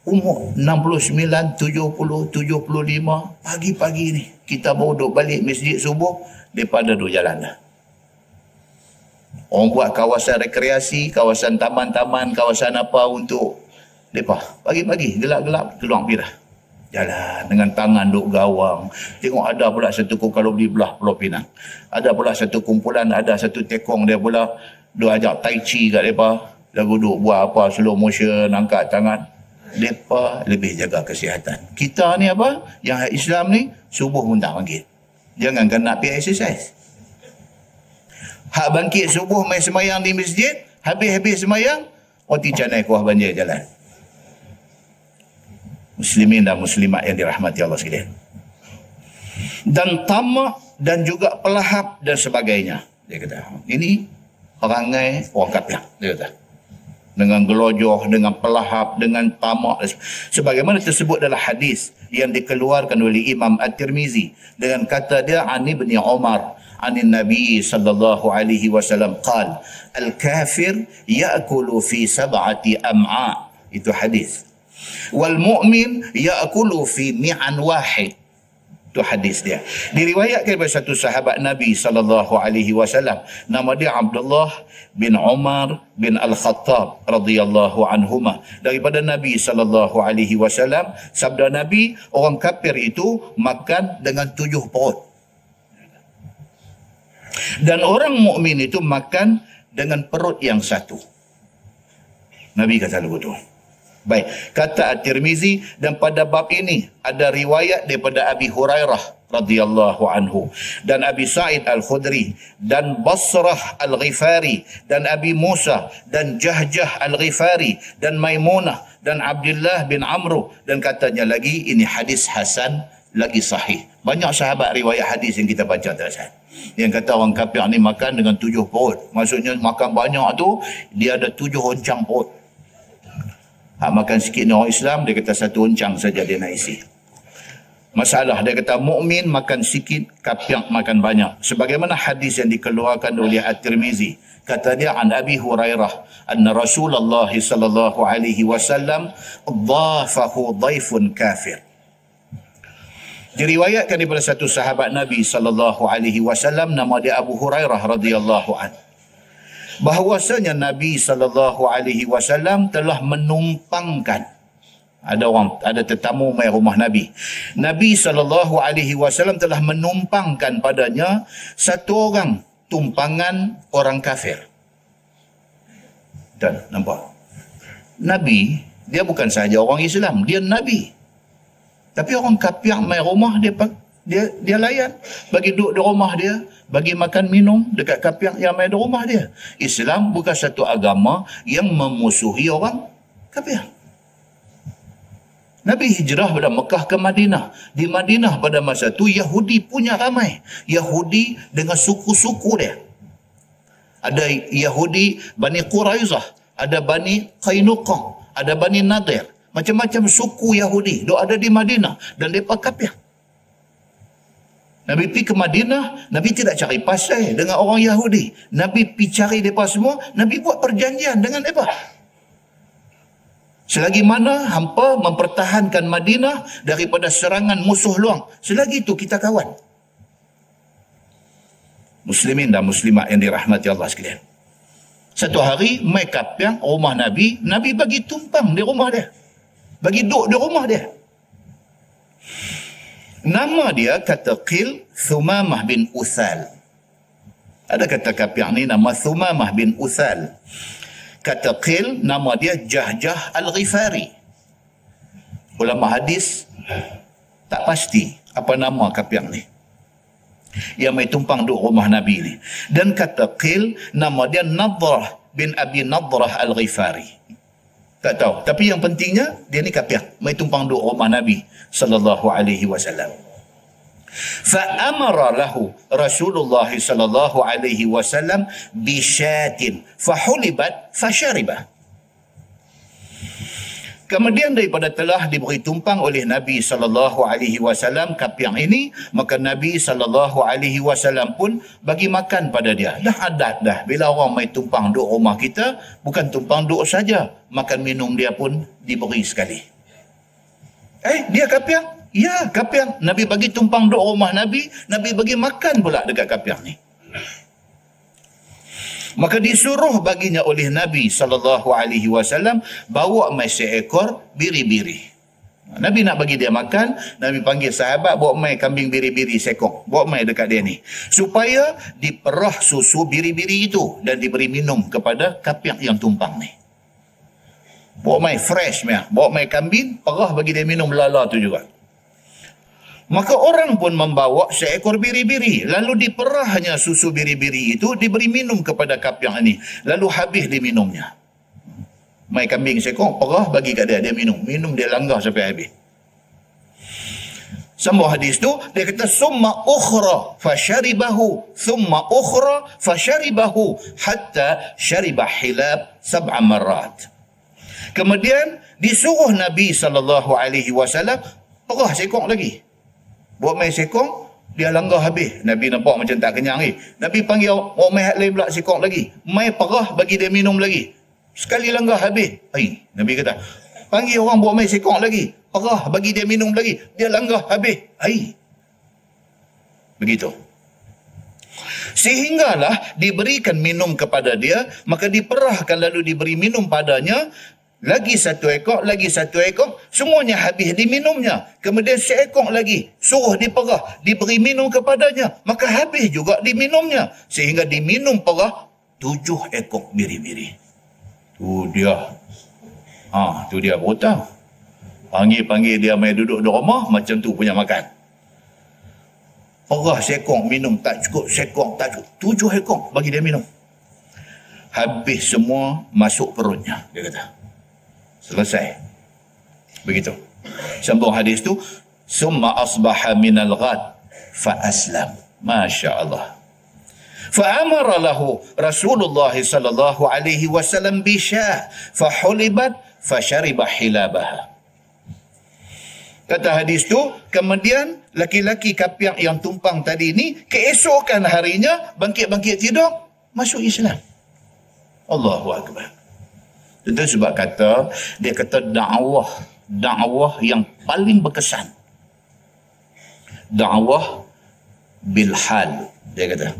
Umur 69, 70, 75, pagi-pagi ni kita baru duduk balik masjid subuh, daripada duduk jalan dah. Orang buat kawasan rekreasi, kawasan taman-taman, kawasan apa untuk mereka. Pagi-pagi, gelap-gelap, keluar pergi dah. Jalan dengan tangan duk gawang. Tengok ada pula satu kalau di belah Pulau Pinang. Ada pula satu kumpulan, ada satu tekong dia pula duk ajak tai chi kat mereka. Lagu duk buat apa, slow motion, angkat tangan. Mereka lebih jaga kesihatan. Kita ni apa? Yang Islam ni, subuh pun tak bangkit. Jangankan nak pergi exercise. Hak bangkit subuh main semayang di masjid, habis-habis semayang, roti canai kuah banjir jalan. Muslimin dan muslimat yang dirahmati Allah sekalian. Dan tamak dan juga pelahap dan sebagainya. Dia kata, ini perangai orang kafir. Dia kata, dengan gelojoh, dengan pelahap, dengan tamak. Sebagaimana tersebut dalam hadis yang dikeluarkan oleh Imam At-Tirmizi dengan kata dia, Ani bin Umar عن النبي صلى الله عليه وسلم قال الكافر يأكل في 7 أمعاء. Itu hadis. Wal mu'min ya'kulu fi mi'an wahid. Itu hadis dia. Diriwayatkan oleh satu sahabat Nabi sallallahu alaihi wasallam, nama dia Abdullah bin Umar bin Al-Khattab radhiyallahu anhuma. Daripada Nabi sallallahu alaihi wasallam, sabda Nabi, orang kafir itu makan dengan 7 perut. Dan orang mukmin itu makan dengan perut yang satu. Nabi kata begitu. Baik, kata At-Tirmizi, dan pada bab ini ada riwayat daripada Abi Hurairah radhiyallahu anhu dan Abi Sa'id Al-Khudri dan Basrah Al-Ghifari dan Abi Musa dan Jahjah Al-Ghifari dan Maimunah dan Abdullah bin Amr, dan katanya lagi ini hadis hasan lagi sahih. Banyak sahabat riwayat hadis yang kita baca tadi yang kata orang kafir ni makan dengan 7 perut. Maksudnya makan banyak tu dia ada 7 oncang perut. Makan sikit ni orang Islam, dia kata 1 oncang saja dia nak isi. Masalah, dia kata mukmin makan sikit, kafir makan banyak. Sebagaimana hadis yang dikeluarkan oleh At-Tirmizi, kata dia an Abi Hurairah anna Rasulullah sallallahu alaihi wasallam dhafahu dhaifun kafir. Diriwayatkan daripada satu sahabat Nabi sallallahu alaihi wasallam, nama dia Abu Hurairah radhiyallahu anhu, bahawasanya Nabi sallallahu alaihi wasallam telah menumpangkan, ada tetamu mai rumah Nabi. Nabi sallallahu alaihi wasallam telah menumpangkan padanya satu orang tumpangan orang kafir. Dan nampak, Nabi dia bukan sahaja orang Islam, dia Nabi. Tapi orang kafir mai rumah dia layan, bagi duduk di rumah dia, bagi makan minum dekat kafir yang main di rumah dia. Islam bukan satu agama yang memusuhi orang kafir. Nabi hijrah pada Mekah ke Madinah. Di Madinah pada masa itu Yahudi punya ramai. Yahudi dengan suku-suku dia. Ada Yahudi Bani Quraizah, ada Bani Qainuqa, ada Bani Nadir. Macam-macam suku Yahudi dok ada di Madinah dan mereka kafir. Nabi pergi ke Madinah, Nabi tidak cari pasal dengan orang Yahudi. Nabi pergi cari mereka semua, Nabi buat perjanjian dengan mereka. Selagi mana hampa mempertahankan Madinah daripada serangan musuh luang, selagi itu kita kawan. Muslimin dan muslimat yang dirahmati Allah sekalian. Satu hari, mai kafir rumah Nabi, Nabi bagi tumpang di rumah dia. Bagi duduk di rumah dia. Nama dia kata Qil Thumamah bin Uthal. Ada kata kafir ni nama Thumamah bin Uthal. Kata Qil nama dia Jahjah Al-Ghifari. Ulama hadis tak pasti apa nama kafir ni yang mai tumpang duduk rumah Nabi ni. Dan kata Qil nama dia Nadrah bin Abi Nadrah Al-Ghifari. Tak tahu. Tapi yang pentingnya, dia ni kafir. Mai tumpang duduk rumah Nabi sallallahu alaihi wasallam. Fa'amara lahu Rasulullah sallallahu alaihi wasallam bisyatin fahulibat fasharibah. Kemudian daripada telah diberi tumpang oleh Nabi sallallahu alaihi wasallam kafir ini, maka Nabi sallallahu alaihi wasallam pun bagi makan pada dia. Dah adat dah bila orang mai tumpang duduk rumah kita, bukan tumpang duduk saja, makan minum dia pun diberi sekali. Dia kafir? Ya, kafir. Nabi bagi tumpang duduk rumah Nabi, Nabi bagi makan pula dekat kafir ni. Maka disuruh baginya oleh Nabi sallallahu alaihi wasallam bawa mai seekor biri-biri. Nabi nak bagi dia makan, Nabi panggil sahabat bawa mai kambing biri-biri seekor, bawa mai dekat dia ni supaya diperah susu biri-biri itu dan diberi minum kepada kafir yang tumpang ni. Bawa mai fresh mai, bawa mai kambing, perah bagi dia minum lala tu juga. Maka orang pun membawa seekor biri-biri. Lalu diperahnya susu biri-biri itu diberi minum kepada kafir ini. Lalu habis diminumnya. Mai kambing seekor, perah bagi kat dia, dia minum. Minum dia langgar sampai habis. Sambung hadis tu, dia kata, summa ukhra fasharibahu, summa ukhra fasharibahu, hatta syaribah hilab 7 marat. Kemudian disuruh Nabi SAW perah seekor lagi. Buat main sekong, Dia langgar habis. Nabi nampak macam tak kenyang ni. Nabi panggil orang mai hak lain pula sekok lagi. Mai perah bagi dia minum lagi. Sekali langgar habis. Nabi kata, panggil orang buat mai sekok lagi. Perah bagi dia minum lagi. Dia langgar habis. Begitu. Sehinggalah diberikan minum kepada dia, maka diperahkan lalu diberi minum padanya. Lagi satu ekor, semuanya habis diminumnya. Kemudian seekor lagi, suruh diperah, diberi minum kepadanya, maka habis juga diminumnya. Sehingga diminum perah 7 ekor biri-biri. Tu dia. Tu dia berhutang. Panggil dia main duduk di rumah, macam tu punya makan. Perah seekor, minum tak cukup, seekor tak cukup. 7 ekor bagi dia minum. Habis semua masuk perutnya, dia kata. Selesai. Begitu. Sambung hadis tu, summa asbaha minal ghad fa aslam. Masya Allah. Fa amara lahu Rasulullah sallallahu alaihi wasallam bi syah fa hulibat fa syariba hilabaha. Kata hadis tu, kemudian laki-laki kapiak yang tumpang tadi ni, keesokan harinya bangkit-bangkit tidur, masuk Islam. Allahu akbar. Itu sebab dia kata dakwah yang paling berkesan. Dakwah bilhal, dia kata.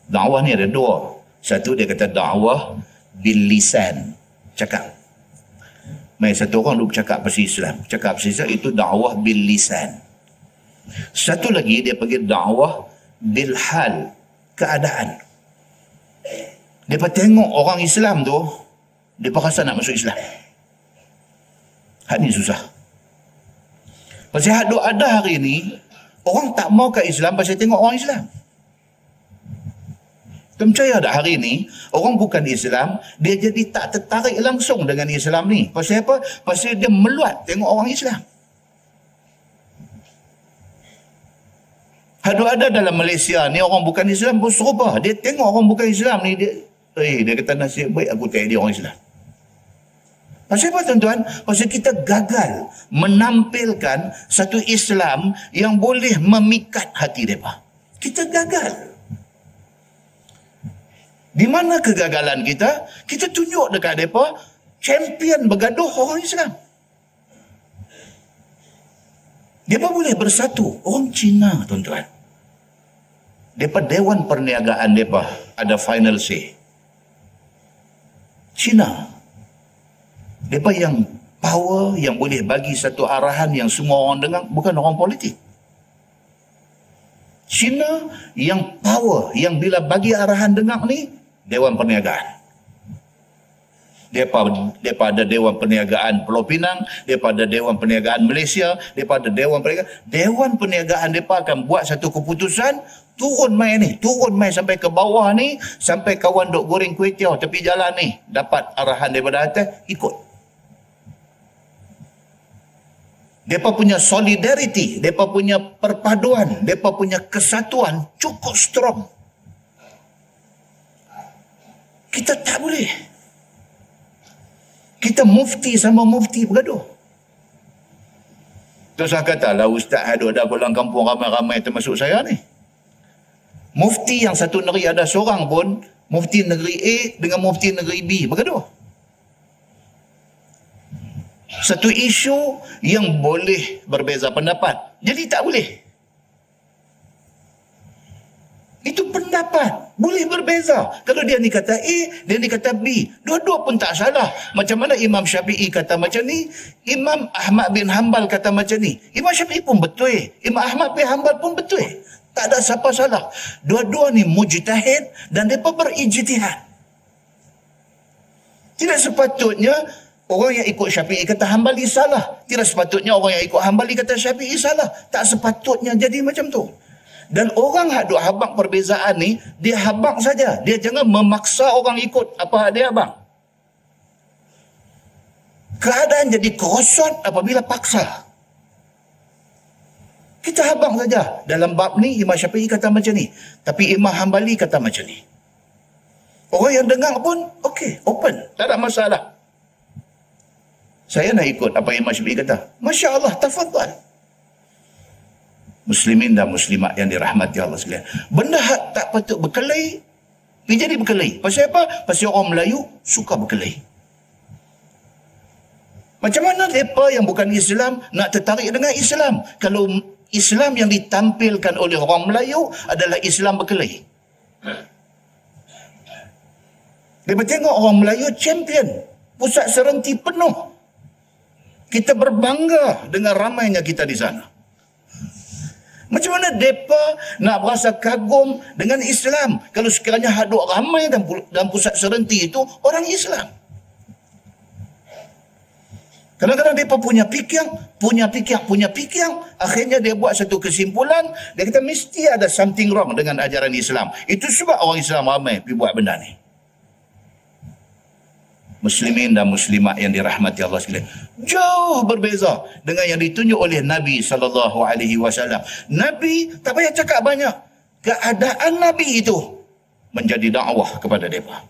Dakwah ni ada dua. Satu dia kata dakwah bil lisan, cakap. Mai satu orang duk cakap pasal Islam. Cakap pasal Islam itu dakwah bil lisan. Satu lagi dia panggil dakwah bil hal, keadaan. Dia tengok orang Islam tu, dia rasa nak masuk Islam. Hak ni susah. Pasal hak duk ada hari ni, orang tak mau ke Islam pasal tengok orang Islam. Kamu percaya tak hari ni, orang bukan Islam, dia jadi tak tertarik langsung dengan Islam ni. Pasal apa? Pasal dia meluat tengok orang Islam. Hak duk ada dalam Malaysia ni, orang bukan Islam pun serupa. Dia tengok orang bukan Islam ni, dia kata nasib baik aku tengok dia orang Islam. Pasal apa tuan-tuan? Pasal kita gagal menampilkan satu Islam yang boleh memikat hati mereka. Kita gagal. Di mana kegagalan kita? Kita tunjuk dekat mereka champion bergaduh orang Islam. Mereka boleh bersatu. Orang Cina tuan-tuan. Mereka Dewan Perniagaan mereka ada final say. Cina. Mereka yang power, yang boleh bagi satu arahan yang semua orang dengar, bukan orang politik. Cina yang power, yang bila bagi arahan dengar ni, Dewan Perniagaan. Mereka ada Dewan Perniagaan Pulau Pinang, mereka ada Dewan Perniagaan Malaysia, mereka ada Dewan Perniagaan. Dewan Perniagaan mereka akan buat satu keputusan, turun mai sampai ke bawah ni, sampai kawan duk goreng kuih tiaw tepi jalan ni, dapat arahan daripada atas, ikut. Mereka punya solidariti, mereka punya perpaduan, mereka punya kesatuan cukup strong. Kita tak boleh. Kita mufti sama mufti bergaduh. Terus saya kata lah, ustaz ada pulang kampung ramai-ramai termasuk saya ni. Mufti yang satu negeri ada seorang pun, mufti negeri A dengan mufti negeri B bergaduh. Satu isu yang boleh berbeza pendapat. Jadi tak boleh. Itu pendapat. Boleh berbeza. Kalau dia ni kata A, dia ni kata B. Dua-dua pun tak salah. Macam mana Imam Syafi'i kata macam ni, Imam Ahmad bin Hanbal kata macam ni. Imam Syafi'i pun betul. Imam Ahmad bin Hanbal pun betul. Tak ada siapa salah. Dua-dua ni mujtahid dan mereka berijtihad. Tidak sepatutnya orang yang ikut Syafi'i kata Hanbali salah. Tidak sepatutnya orang yang ikut Hanbali kata Syafi'i salah. Tak sepatutnya jadi macam tu. Dan orang yang duk habaq perbezaan ni, dia habaq saja. Dia jangan memaksa orang ikut apa dia habaq. Keadaan jadi kerosot apabila paksa. Kita habaq saja. Dalam bab ni, Imam Syafi'i kata macam ni. Tapi Imam Hanbali kata macam ni. Orang yang dengar pun, okey, open. Tak ada masalah. Saya nak ikut apa Imam Syafi'i kata. Masya Allah, tafadhal. Muslimin dan muslimat yang dirahmati Allah sekalian. Benda hak tak patut berkelahi, dia jadi berkelahi. Pasal apa? Pasal orang Melayu suka berkelahi. Macam mana mereka yang bukan Islam nak tertarik dengan Islam? Kalau Islam yang ditampilkan oleh orang Melayu adalah Islam berkelahi. Mereka tengok orang Melayu champion. Pusat serenti penuh. Kita berbangga dengan ramainya kita di sana. Macam mana mereka nak berasa kagum dengan Islam kalau sekiranya haduk ramai dalam pusat serenti itu orang Islam? Kadang-kadang mereka punya fikir. Akhirnya dia buat satu kesimpulan. Dia kata mesti ada something wrong dengan ajaran Islam. Itu sebab orang Islam ramai pergi buat benda ni. Muslimin dan muslimat yang dirahmati Allah sekalian, jauh berbeza dengan yang ditunjuk oleh Nabi SAW. Nabi tak payah cakap banyak. Keadaan Nabi itu menjadi dakwah kepada mereka.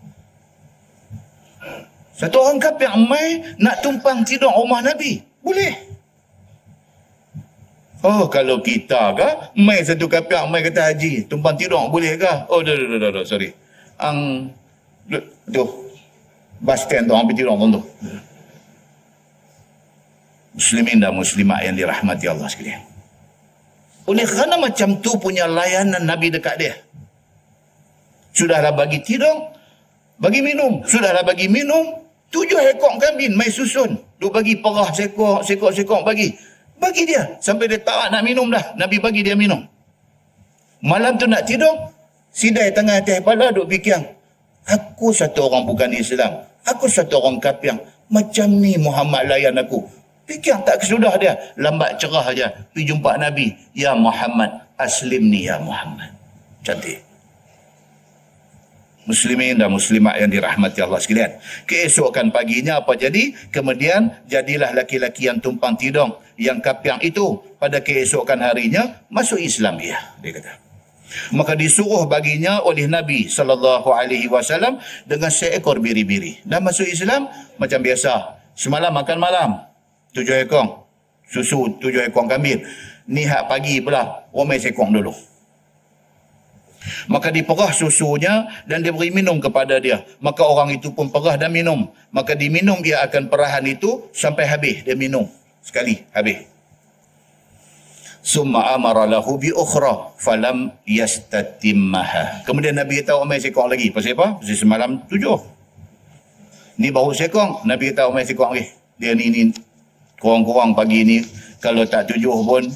Satu orang kafir mai nak tumpang tidur rumah Nabi, boleh. Oh, kalau kita ke mai satu kafir mai kata haji tumpang tidur boleh ke? Oh, dah sorry. Tu bas stand tu orang pergi tidur tu. Muslimin dan muslimat yang dirahmati Allah sekalian. Oleh kerana macam tu punya layanan Nabi dekat dia. Sudahlah bagi tidur, bagi minum. Sudahlah bagi minum, 7 ekor kambing mai susun. Duk bagi perah sekor bagi. Bagi dia sampai dia tak nak minum dah. Nabi bagi dia minum. Malam tu nak tidur, sidai tangan atas kepala duk fikir, aku satu orang bukan Islam. Aku satu orang kafir. Macam ni Muhammad layan aku. Fikir tak kesudah dia. Lambat cerah aja. Pergi jumpa Nabi. Ya Muhammad, aslimni ya Muhammad. Cantik. Muslimin dan muslimat yang dirahmati Allah sekalian. Keesokan paginya apa jadi? Kemudian jadilah laki-laki yang tumpang tidung, yang kafir itu pada keesokan harinya masuk Islam dia kata. Maka disuruh baginya oleh Nabi SAW dengan seekor biri-biri. Dan masuk Islam macam biasa. Semalam makan malam 7 ekor susu, 7 ekor kambing. Ni hak pagi pula ramai sekong dulu. Maka diperah susunya dan diberi minum kepada dia. Maka orang itu pun perah dan minum. Maka diminum ia akan perahan itu sampai habis. Dia minum sekali habis. Summa amara lahu bi ukhra falam yastatimmaha. Kemudian Nabi kata ramai sekong lagi. Pasal apa? Pasal semalam 7. Ni baru sekong. Nabi kata ramai sekong lagi. Dia ni kurang-kurang pagi ni kalau tak 7 pun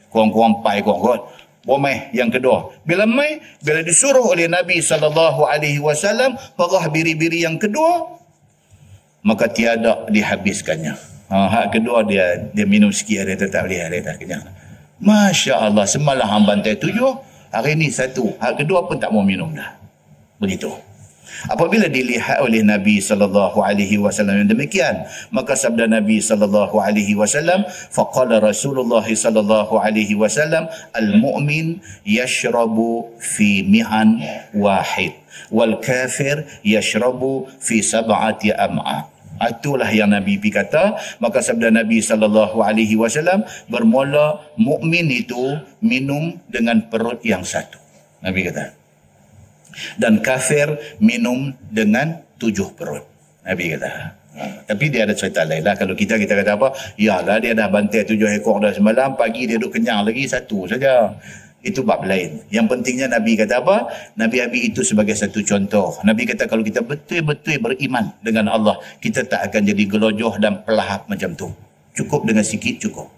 kurang-kurang 4 ekor kot. Ramai yang kedua. Bila disuruh oleh Nabi SAW perah biri-biri yang kedua, maka tiada dihabiskannya. Hak kedua dia minum sikit, dia tak boleh, dia tak kenyang. Masya Allah, semalam hang bantai 7, hari ni 1. Hak kedua pun tak mau minum dah. Begitu. Apabila dilihat oleh Nabi SAW yang demikian, maka sabda Nabi SAW, faqala Rasulullah SAW, al-mu'min yashrabu fi mi'an wahid, wal kafir yashrabu fi sab'ati am'a. Itulah yang Nabi kata. Maka sabda Nabi SAW, bermula mukmin itu minum dengan perut yang satu. Nabi kata. Dan kafir minum dengan 7 perut. Nabi kata. Tapi dia ada cerita lain lah. Kalau kita kata apa? Yalah, dia dah bantai 7 ekor dah semalam, pagi dia duduk kenyang lagi 1 saja. Itu bab lain. Yang pentingnya Nabi kata apa? Nabi ambil itu sebagai satu contoh. Nabi kata kalau kita betul-betul beriman dengan Allah, kita tak akan jadi gelojoh dan pelahap macam tu. Cukup dengan sikit cukup.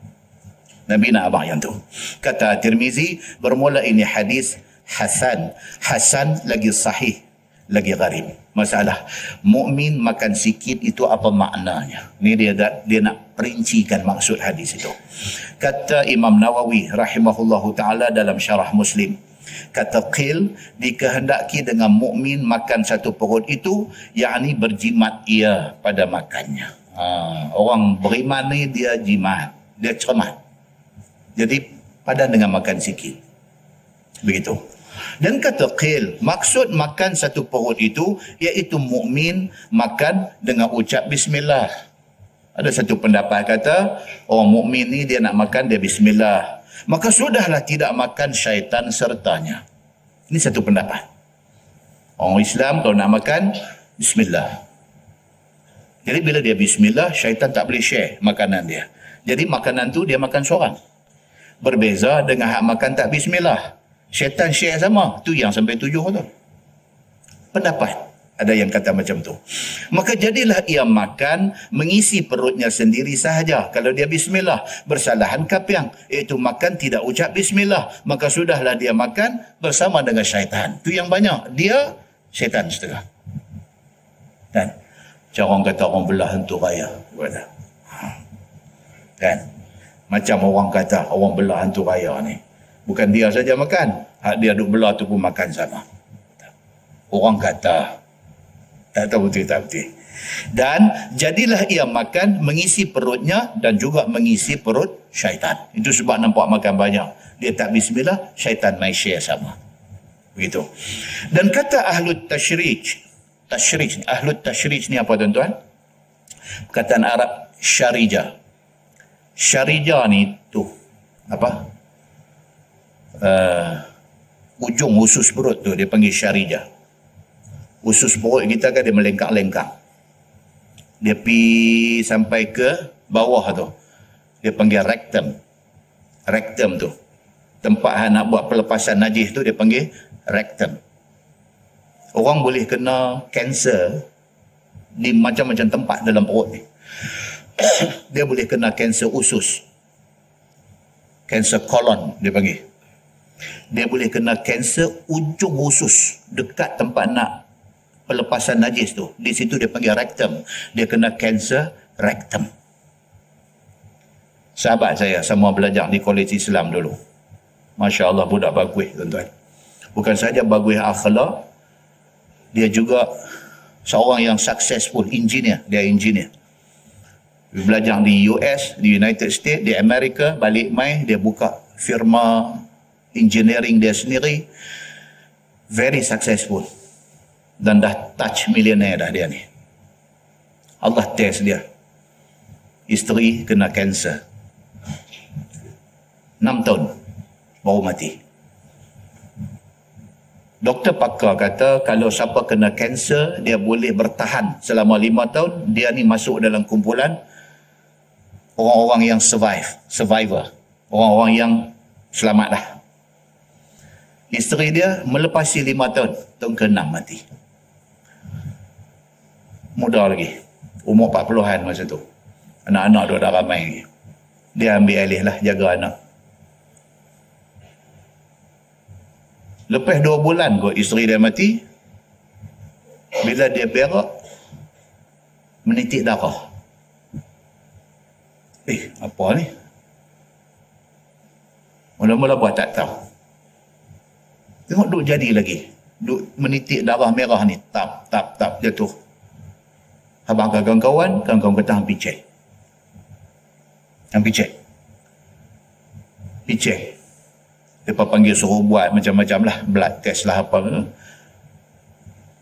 Nabi nak abang yang tu. Kata Tirmizi, bermula ini hadis Hasan lagi sahih, lagi gharib. Masalah mukmin makan sikit itu apa maknanya? Ni dia nak perincikan maksud hadis itu. Kata Imam Nawawi rahimahullahu taala dalam syarah Muslim, kata qil, dikehendaki dengan mukmin makan satu perut itu, yakni berjimat ia pada makannya. Orang beriman ni dia jimat, dia cermat. Jadi padan dengan makan sikit. Begitu. Dan kata qil, maksud makan satu perut itu iaitu mukmin makan dengan ucap bismillah. Ada satu pendapat kata orang mukmin ni dia nak makan dia bismillah. maka sudahlah tidak makan syaitan sertanya. Ini satu pendapat. Orang Islam kalau nak makan, bismillah. Jadi bila dia bismillah, syaitan tak boleh share makanan dia. Jadi makanan tu dia makan seorang. Berbeza dengan hak makan tak bismillah. Syaitan share sama. Tu yang sampai 7 tu. Pendapat. Ada yang kata macam tu. Maka jadilah ia makan mengisi perutnya sendiri sahaja. Kalau dia bismillah, bersalahan kapiang, iaitu makan tidak ucap bismillah, maka sudahlah dia makan bersama dengan syaitan. Tu yang banyak. Dia, syaitan setengah. Dan macam orang kata orang belah hantu raya. Kan? Macam orang kata orang belah hantu raya ni. Bukan dia saja makan. Hak dia duk belah tu pun makan sama. Orang kata. Tak tahu betul tak betul. Dan jadilah ia makan mengisi perutnya dan juga mengisi perut syaitan. Itu sebab nampak makan banyak. Dia tak bismillah, syaitan mai share sama. Begitu. Dan kata ahlut tashrij. Ahlut tashrij ni apa tuan-tuan? Perkataan Arab syarija. Syarija ni tu apa? Ujung usus perut tu dia panggil syarija. Usus perut kita kan dia melengkang-lengkang. Dia pergi sampai ke bawah tu. Dia panggil rectum. Rectum tu. Tempat nak buat pelepasan najis tu dia panggil rectum. Orang boleh kena kanser di macam-macam tempat dalam perut ni. Dia boleh kena kanser usus. Kanser kolon dia panggil. Dia boleh kena kanser ujung usus dekat tempat nak pelepasan najis tu. Di situ dia panggil rectum. Dia kena kanser rectum. Sahabat saya semua belajar di Kolej Islam dulu. Masya Allah budak bagus tuan-tuan. Bukan saja bagus akhlak, dia juga seorang yang successful engineer. Dia engineer. Dia belajar di US, di United States, di Amerika, balik mai dia buka firma engineering dia sendiri. Very successful. Dan dah touch millionaire dah dia ni. Allah test dia. Isteri kena kanser. 6 tahun baru mati. Doktor pakar kata kalau siapa kena kanser, dia boleh bertahan selama 5 tahun. Dia ni masuk dalam kumpulan orang-orang yang survivor. Orang-orang yang selamat dah. Isteri dia melepasi 5 tahun. Tahun ke-6 mati. Muda lagi. Umur 40-an masa tu. Anak-anak dia dah ramai lagi. Dia ambil alih lah jaga anak. Lepas 2 bulan kot isteri dia mati. Bila dia berak, menitik darah. Apa ni? Mula-mula buat tak tahu. Tengok duk jadi lagi. Duk menitik darah merah ni. Tap jatuh. Abang kawan-kawan kata hampir cek. Mereka panggil suruh buat macam-macam lah. Blood test lah apa.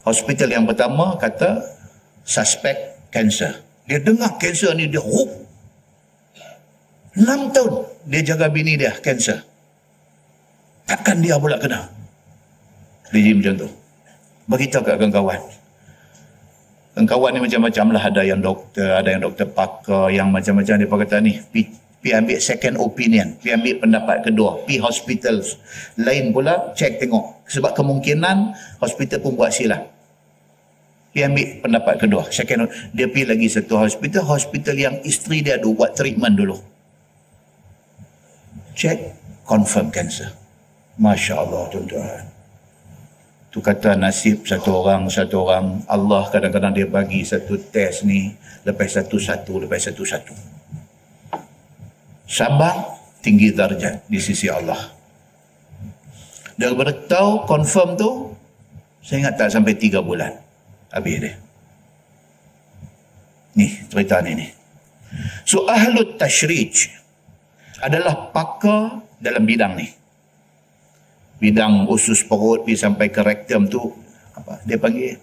Hospital yang pertama kata suspect cancer. Dia dengar cancer ni dia 6 tahun dia jaga bini dia cancer. Takkan dia pula kena. Dia macam tu. Beritahu kat kawan-kawan. Kawan ni macam-macam lah. Ada yang doktor pakar, yang macam-macam. Dia kata ni, pergi ambil second opinion, pergi ambil pendapat kedua, pergi hospital lain pula, cek tengok. Sebab kemungkinan hospital pun buat silap. Pergi ambil pendapat kedua, second. Dia pergi lagi satu hospital yang isteri dia dulu buat treatment dulu. Cek, confirm cancer. Masya Allah tuan-tuan. Tu kata nasib satu orang. Allah kadang-kadang dia bagi satu test ni lepas satu. Sabar tinggi darjat di sisi Allah. Daripada tahu confirm tu, saya ingat tak sampai 3 bulan habis dia. Ni cerita ni. So ahlut tashrij adalah pakar dalam bidang ni. Bidang usus perut pergi sampai ke rectum tu apa dia panggil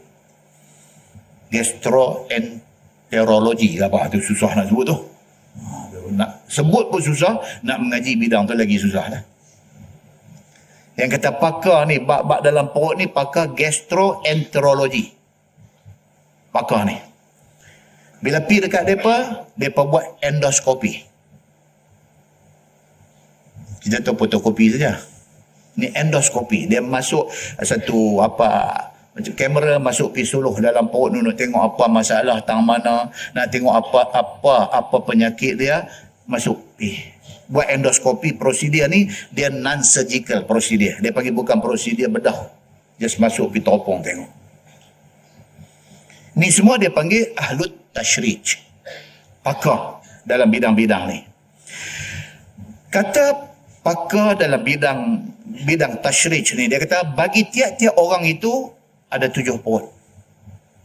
gastroenterology apa tu susah nak sebut tu. Nak sebut pun susah, nak mengaji bidang tu lagi susah lah. Yang kata pakar ni, bab-bab dalam perut ni, pakar gastroenterologi. Pakar ni. Bila pergi dekat mereka buat endoskopi. Kita tahu fotokopi saja. Ni endoskopi. Dia masuk satu macam kamera masuk pergi suluh dalam perut nak tengok apa masalah tang mana, nak tengok apa penyakit dia, masuk buat endoskopi. Prosedur ni dia non-surgical prosedur. Dia panggil bukan prosedur bedah. Just masuk pergi teropong tengok. Ni semua dia panggil ahlut tashrij. Pakar dalam bidang-bidang ni. Kata pakar dalam bidang tashrij ni, dia kata bagi tiap-tiap orang itu ada 7 perut.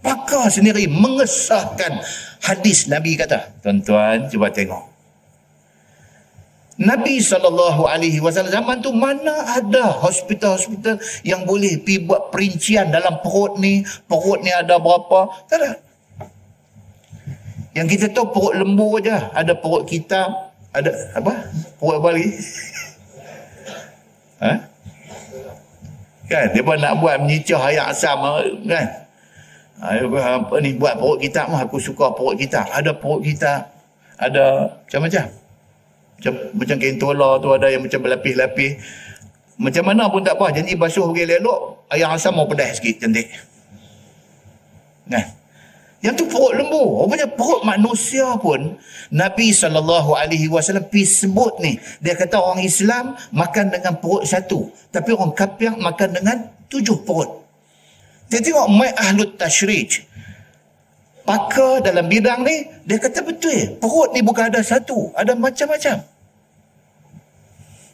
Pakar sendiri mengesahkan hadis Nabi kata. Tuan-tuan cuba tengok. Nabi SAW zaman tu mana ada hospital-hospital yang boleh pergi buat perincian dalam perut ni ada berapa. Tak ada. Yang kita tahu perut lembu je. Ada perut kitab, ada apa? Perut apa lagi? Kan dia pun nak buat menyicah ayat asam kan. Apa ni buat perut kitab mah, aku suka perut kitab. Ada perut kitab, ada macam-macam. Macam kain tola tu ada yang macam berlapis-lapis. Macam mana pun tak apa, janji basuh pergi elok, ayat asam mau pedas sikit, cantik. Kan? Yang tu perut lembu. Rupanya perut manusia pun Nabi SAW pergi sebut ni. Dia kata orang Islam makan dengan perut satu, tapi orang kafir makan dengan 7 perut. Dia tengok mai ahlut tashrij, pakar dalam bidang ni, dia kata betul. Perut ni bukan ada satu, ada macam-macam.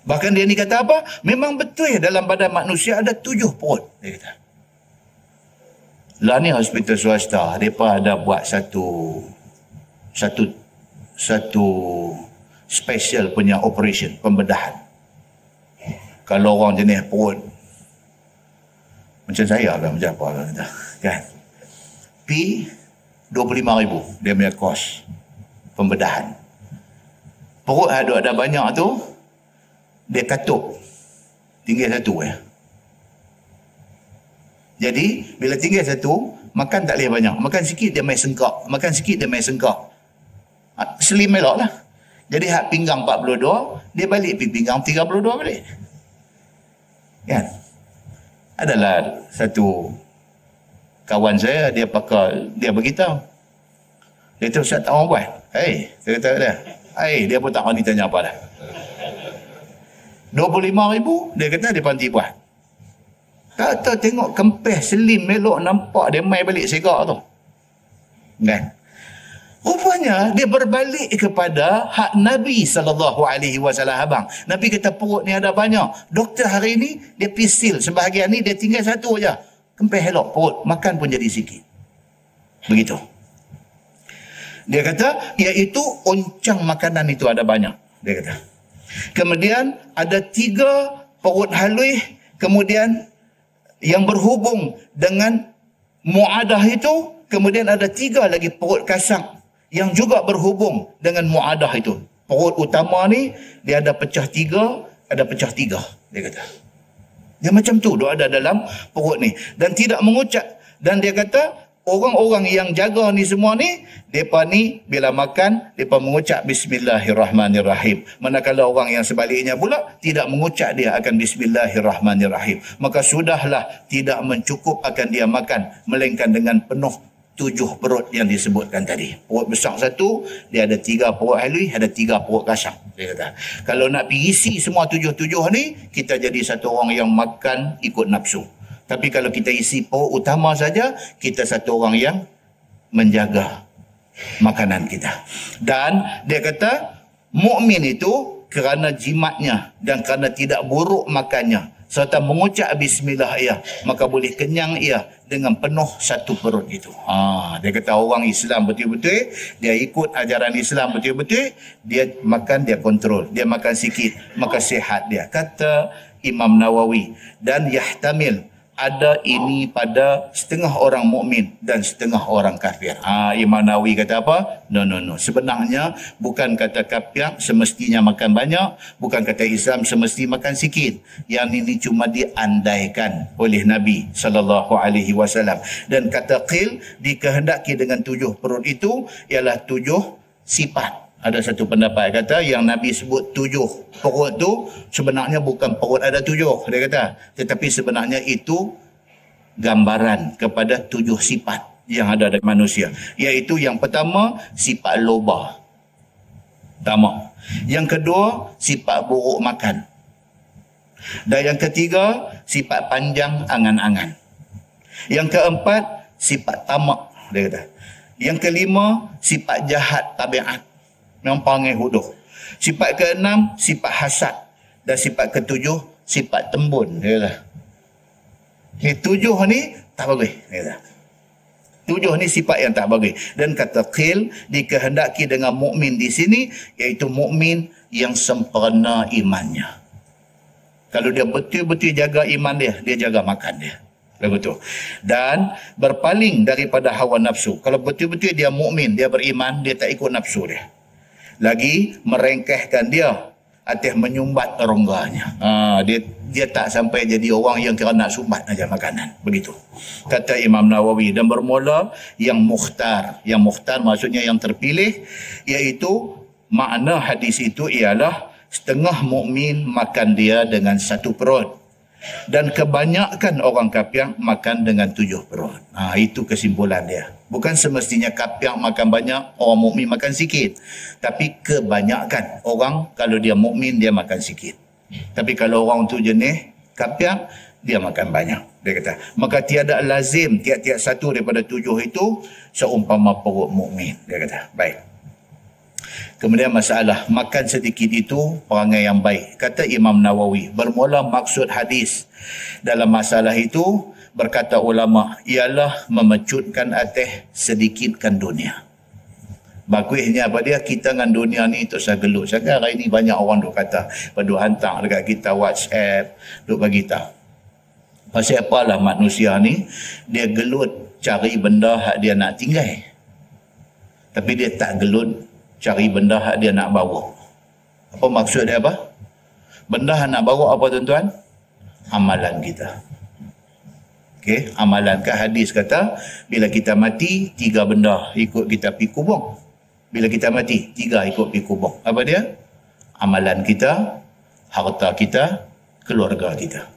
Bahkan dia ni kata apa? Memang betul dalam badan manusia ada 7 perut. Dia kata. Lah ni hospital swasta, mereka ada buat satu special punya operation, pembedahan. Kalau orang jenis perut macam saya kan, macam apa kan, P 25,000 dia punya kos pembedahan. Perut ada banyak tu, dia katuk tinggal satu Jadi, bila tinggal satu, makan tak boleh banyak. Makan sikit, dia main sengkak. Makan sikit, dia main sengkak. Slim elok lah. Jadi, hak pinggang 42, dia balik pergi pinggang 32 balik. Kan? Adalah satu kawan saya, dia beritahu. Dia kata, Ustaz tak orang buat. Saya kata dia. Dia pun tak mahu ditanya apa dah. 25,000, dia kata dia panti buat. Kata tengok kempeh selim melok, nampak dia mai balik segak tu. Kan? Rupanya dia berbalik kepada hak Nabi SAW. Abang, Nabi kata perut ni ada banyak. Doktor hari ni dia pisil sebahagian ni, dia tinggal satu aja. Kempeh elok perut, makan pun jadi sikit. Begitu. Dia kata iaitu oncang makanan itu ada banyak. Dia kata. Kemudian ada 3 perut halus, kemudian yang berhubung dengan muadah itu, kemudian ada 3 lagi perut kasang yang juga berhubung dengan muadah itu. Perut utama ni dia ada pecah 3, ada pecah 3, dia kata. Dia macam tu dia ada dalam perut ni dan tidak mengucap. Dan dia kata orang-orang yang jaga ni semua ni, mereka ni bila makan, mereka mengucap Bismillahirrahmanirrahim. Manakala orang yang sebaliknya pula tidak mengucap dia akan Bismillahirrahmanirrahim. Maka sudahlah tidak mencukup akan dia makan, melainkan dengan penuh 7 perut yang disebutkan tadi. Perut besar satu, dia ada 3 perut halus, ada 3 perut kasar. Dia kata, kalau nak pergi isi semua 7 ni, kita jadi satu orang yang makan ikut nafsu. Tapi kalau kita isi perut utama saja, kita satu orang yang menjaga makanan kita. Dan dia kata, mukmin itu kerana jimatnya dan kerana tidak buruk makannya, serta mengucap bismillah ia, maka boleh kenyang ia dengan penuh satu perut itu. Dia kata orang Islam betul-betul, dia ikut ajaran Islam betul-betul, dia makan, dia kontrol. Dia makan sikit, maka sihat dia. Kata Imam Nawawi, dan yahtamil ada ini pada setengah orang mukmin dan setengah orang kafir. Imam Nawawi kata apa? No. Sebenarnya bukan kata kafir semestinya makan banyak, bukan kata Islam semesti makan sikit. Yang ini cuma diandaikan oleh Nabi sallallahu alaihi wasallam. Dan kata qil dikehendaki dengan 7 perut itu ialah 7 sifat. Ada satu pendapat kata yang Nabi sebut 7 perut tu sebenarnya bukan perut ada 7, dia kata, tetapi sebenarnya itu gambaran kepada 7 sifat yang ada dalam manusia, iaitu yang pertama sifat loba, tamak. Yang kedua sifat buruk makan. Dan yang ketiga sifat panjang angan-angan. Yang keempat sifat tamak, dia kata. Yang kelima sifat jahat tabiat, yang panggil huduh. Sifat keenam sifat hasad, dan sifat ketujuh sifat tembun. Ni 7 ni tak bagus. 7 ni sifat yang tak bagus. Dan kata qil dikehendaki dengan mukmin di sini iaitu mukmin yang sempurna imannya. Kalau dia betul-betul jaga iman dia, dia jaga makan dia. Betul. Dan berpaling daripada hawa nafsu. Kalau betul-betul dia mukmin, dia beriman, dia tak ikut nafsu dia. Lagi merengkehkan dia atas menyumbat rongganya. Dia tak sampai jadi orang yang kira nak sumbat aja makanan. Begitu kata Imam Nawawi. Dan bermula yang mukhtar. Yang mukhtar maksudnya yang terpilih, iaitu makna hadis itu ialah setengah mukmin makan dia dengan 1 perut. Dan kebanyakan orang kafir makan dengan 7 perut. Itu kesimpulan dia. Bukan semestinya kafir makan banyak, orang mukmin makan sikit. Tapi kebanyakan orang kalau dia mukmin dia makan sikit. Tapi kalau orang tu jenis kafir, dia makan banyak. Dia kata, maka tiada lazim tiap-tiap satu daripada 7 itu seumpama perut mukmin. Dia kata, baik. Kemudian masalah makan sedikit itu perangai yang baik. Kata Imam Nawawi, bermula maksud hadis dalam masalah itu, berkata ulama, ialah memecutkan atas sedikitkan dunia. Bagusnya apa dia? Kita dengan dunia ni tak usah gelut. Sekarang hari ni banyak orang duk kata, duk hantar dekat kita WhatsApp, duk bagi tahu. Pasal apalah manusia ni, dia gelut cari benda hak dia nak tinggal. Tapi dia tak gelut cari benda hak dia nak bawa. Apa maksud dia apa? Benda hak nak bawa apa tuan-tuan? Amalan kita. Okey, amalan. Kat hadis kata, bila kita mati, 3 benda ikut kita pergi kubur. Bila kita mati, 3 ikut pergi kubur. Apa dia? Amalan kita, harta kita, keluarga kita.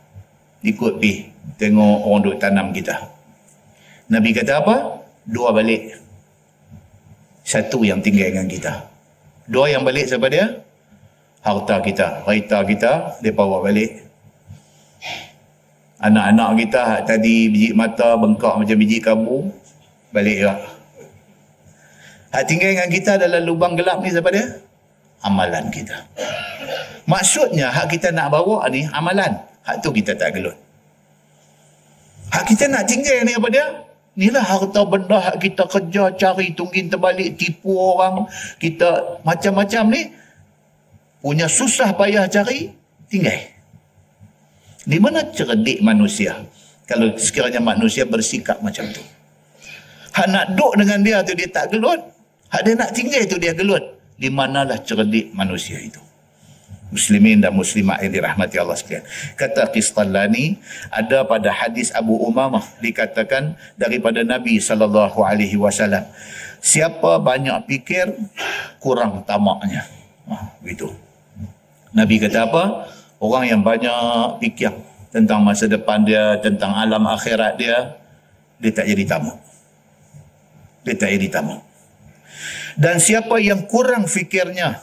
Ikut pergi tengok orang duk tanam kita. Nabi kata apa? 2 balik. 1 yang tinggal dengan kita. 2 yang balik siapa dia? Harta kita, harta kita, dia bawa balik. Anak-anak kita tadi biji mata bengkak macam biji kabu, balik juga. Hak tinggal dengan kita dalam lubang gelap ni siapa dia? Amalan kita. Maksudnya hak kita nak bawa ni amalan. Hak tu kita tak gelut. Hak kita nak tinggal ni apa dia? Inilah harta benda hak kita kerja, cari, tunggin terbalik, tipu orang. Kita macam-macam ni. Punya susah payah cari, tinggal. Di mana cerdik manusia? Kalau sekiranya manusia bersikap macam tu. Hak nak duduk dengan dia tu dia tak gelut. Hak dia nak tinggal tu dia gelut. Di manalah cerdik manusia itu? Muslimin dan muslimat yang dirahmati Allah sekalian. Kata Qistallani, ada pada hadis Abu Umamah dikatakan daripada Nabi SAW, siapa banyak fikir, kurang tamaknya. Begitu. Nabi kata apa? Orang yang banyak fikir tentang masa depan dia, tentang alam akhirat dia, dia tak jadi tamak. Dia tak jadi tamak. Dan siapa yang kurang fikirnya,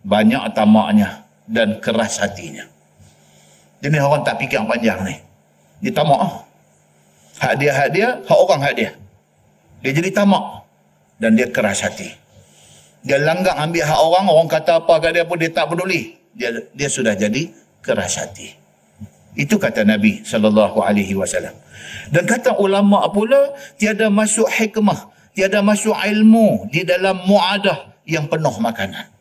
banyak tamaknya dan keras hatinya. Jadi orang tak fikir panjang ni. Dia tamak. Hak dia, hak orang hak dia. Dia jadi tamak. Dan dia keras hati. Dia langgar ambil hak orang, orang kata apa kat dia pun dia tak peduli. Dia sudah jadi keras hati. Itu kata Nabi SAW. Dan kata ulama pula, tiada masuk hikmah, tiada masuk ilmu di dalam muadah yang penuh makanan.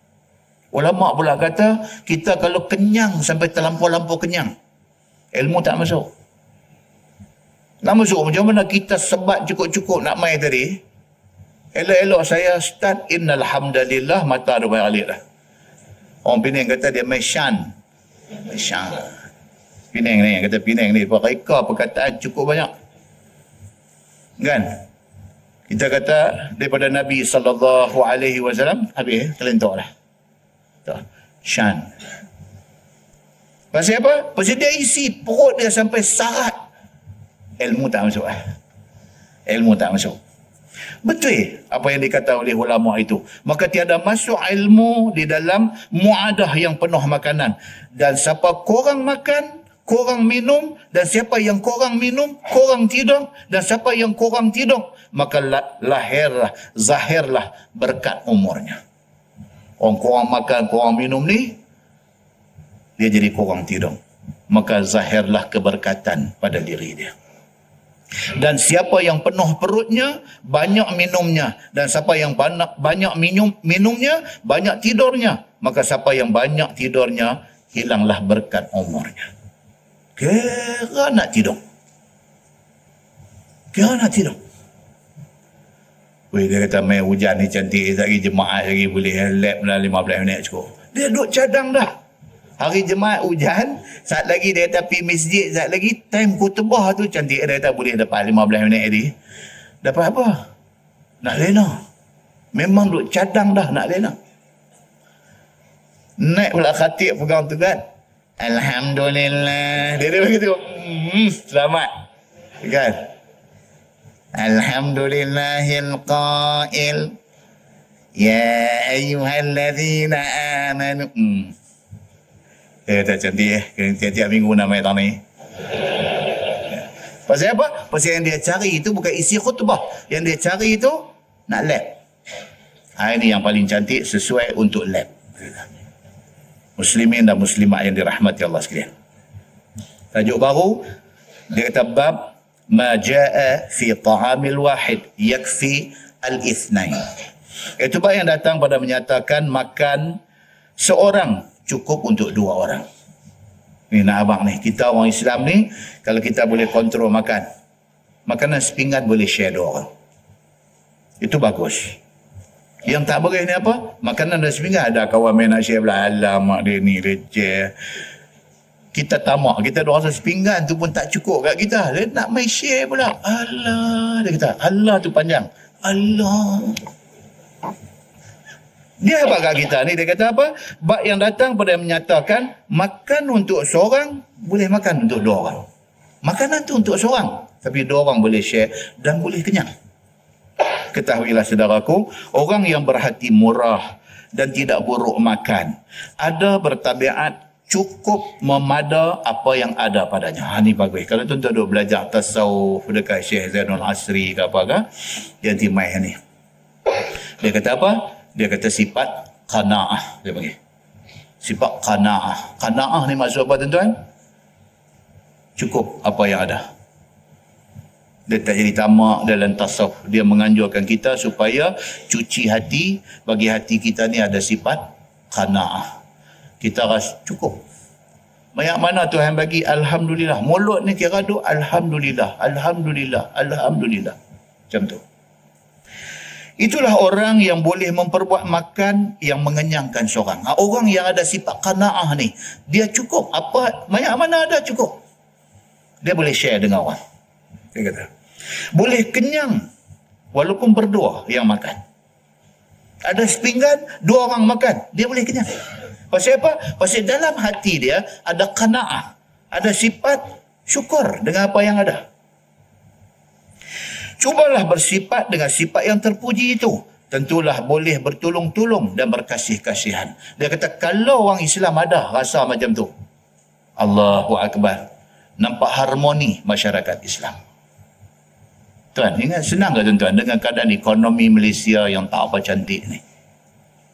Ulama pula kata, kita kalau kenyang sampai terlampau-lampau kenyang, ilmu tak masuk. Nak masuk macam mana kita sebat cukup-cukup nak main tadi. Elok-elok saya start innal hamdalillah, mata dah balik dah. Orang Penang kata dia Meshan. Penang ni, kata Penang ni reka perkataan cukup banyak. Kan? Kita kata daripada Nabi SAW habis kelentok dah. Shan. Pasal apa? Pasal dia isi perut dia sampai sarat. Ilmu tak masuk. Ilmu tak masuk. Betul apa yang dikata oleh ulama itu. Maka tiada masuk ilmu di dalam muadah yang penuh makanan. Dan siapa korang makan, korang minum. Dan siapa yang korang minum, korang tidur. Dan siapa yang korang tidur, maka lahirlah, zahirlah berkat umurnya. Orang korang makan, korang minum ni, dia jadi korang tidur. Maka zahirlah keberkatan pada diri dia. Dan siapa yang penuh perutnya, banyak minumnya. Dan siapa yang banyak minumnya, banyak tidurnya. Maka siapa yang banyak tidurnya, hilanglah berkat umurnya. Kira nak tidur. Weh, dia kata main hujan ni cantik, lagi jemaah lagi boleh lap dah 15 minit cukup. Dia duduk cadang dah. Hari jemaah hujan, saat lagi dia kata pergi masjid, saat lagi time khutbah tu cantik, dia kata boleh dapat 15 minit tadi. Dapat apa? Nak lena. Memang duduk cadang dah nak lena. Naik pula khatib pegang tu kan. Alhamdulillah. Dia begitu. Selamat. Kan? Alhamdulillahil qail. Ya ayyuhalladzina amanu. Tak cantik tiap-tiap minggu nak main tang ni. Pasal apa? Pasal yang dia cari itu bukan isi khutbah. Yang dia cari itu nak lab. Ini yang paling cantik sesuai untuk lab. Muslimin dan muslimat yang dirahmati Allah sekalian. Tajuk baru, dia kata bab ma jaa fi ta'amil wahid yakfi al-ithnain. Itu bab yang datang pada menyatakan makan seorang cukup untuk dua orang. Ni nak abang ni, kita orang Islam ni, kalau kita boleh kontrol makan, makanan sepinggan boleh share dua orang. Itu bagus. Yang tak boleh ni apa? Makanan dan sepinggan, ada kawan main nak share pula. Alamak dia ni receh. Kita tamak, kita dua orang sepinggan tu pun tak cukup kat kita. Dia nak main share pula. Allah, dia kata. Allah tu panjang. Allah. Dia apa kat kita ni? Dia kata apa? Bab yang datang pada menyatakan makan untuk seorang, boleh makan untuk dua orang. Makanan tu untuk seorang, tapi dua orang boleh share dan boleh kenyang. Ketahuilah saudaraku, orang yang berhati murah dan tidak buruk makan, ada bertabiat cukup memada apa yang ada padanya. Ini bagus. Kalau tuan-tuan duk belajar tasawuf dekat Syekh Zainul Asri ke apa ke, yang timai ni. Dia kata apa? Dia kata sifat qanaah. Dia panggil. Sifat qanaah. Qanaah ni maksud apa tuan-tuan? Cukup apa yang ada. Dia tak jadi tamak dalam tasawuf. Dia menganjurkan kita supaya cuci hati. Bagi hati kita ni ada sifat qanaah. Kita rasa cukup. Banyak mana Tuhan bagi, Alhamdulillah. Mulut ni kira duk Alhamdulillah. Alhamdulillah. Alhamdulillah. Macam tu. Itulah orang yang boleh memperbuat makan yang mengenyangkan seorang. Orang yang ada sifat qanaah ni, dia cukup. Apa, banyak mana ada cukup. Dia boleh share dengan orang. Dia kata. Boleh kenyang walaupun berdua yang makan. Ada sepinggan, dua orang makan, dia boleh kenyang. Pasal apa? Pasal dalam hati dia ada qanaah, ada sifat syukur dengan apa yang ada. Cubalah bersifat dengan sifat yang terpuji itu. Tentulah boleh bertolong-tolong dan berkasih-kasihan. Dia kata kalau orang Islam ada rasa macam tu, Allahu Akbar. Nampak harmoni masyarakat Islam. Tuan, ingat senang ke tuan-tuan dengan keadaan ekonomi Malaysia yang tak apa cantik ni?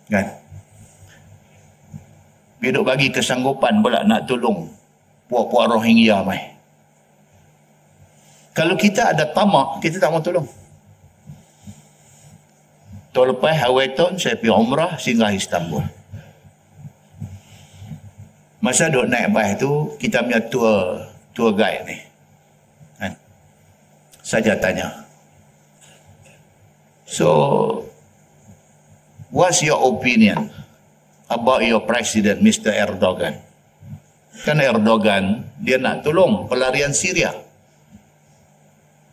Kan? Hidup bagi kesanggupan pula nak tolong puak-puak Rohingya mai. Kalau kita ada tamak, kita tak mau tolong. Tahun lepas, awal tahun saya pergi umrah singgah Istanbul. Masa duk naik bas tu, kita punya tour guide ni. Kan? saja tanya. So, what's your opinion about your president, Mr. Erdogan? Kan Erdogan, dia nak tolong pelarian Syria.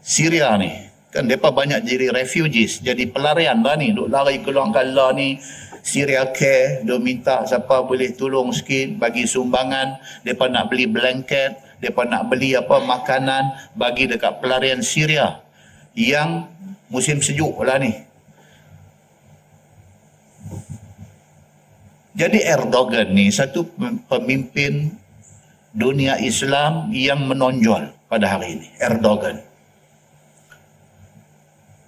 Syria ni, kan mereka banyak jadi refugees, jadi pelarian lah ni. Duk lari keluar kala ni, Syria Care, dia minta siapa boleh tolong sikit, bagi sumbangan. Mereka nak beli blanket, mereka nak beli makanan, bagi dekat pelarian Syria yang musim sejuk lah ni. Jadi Erdogan ni satu pemimpin dunia Islam yang menonjol pada hari ini. Erdogan.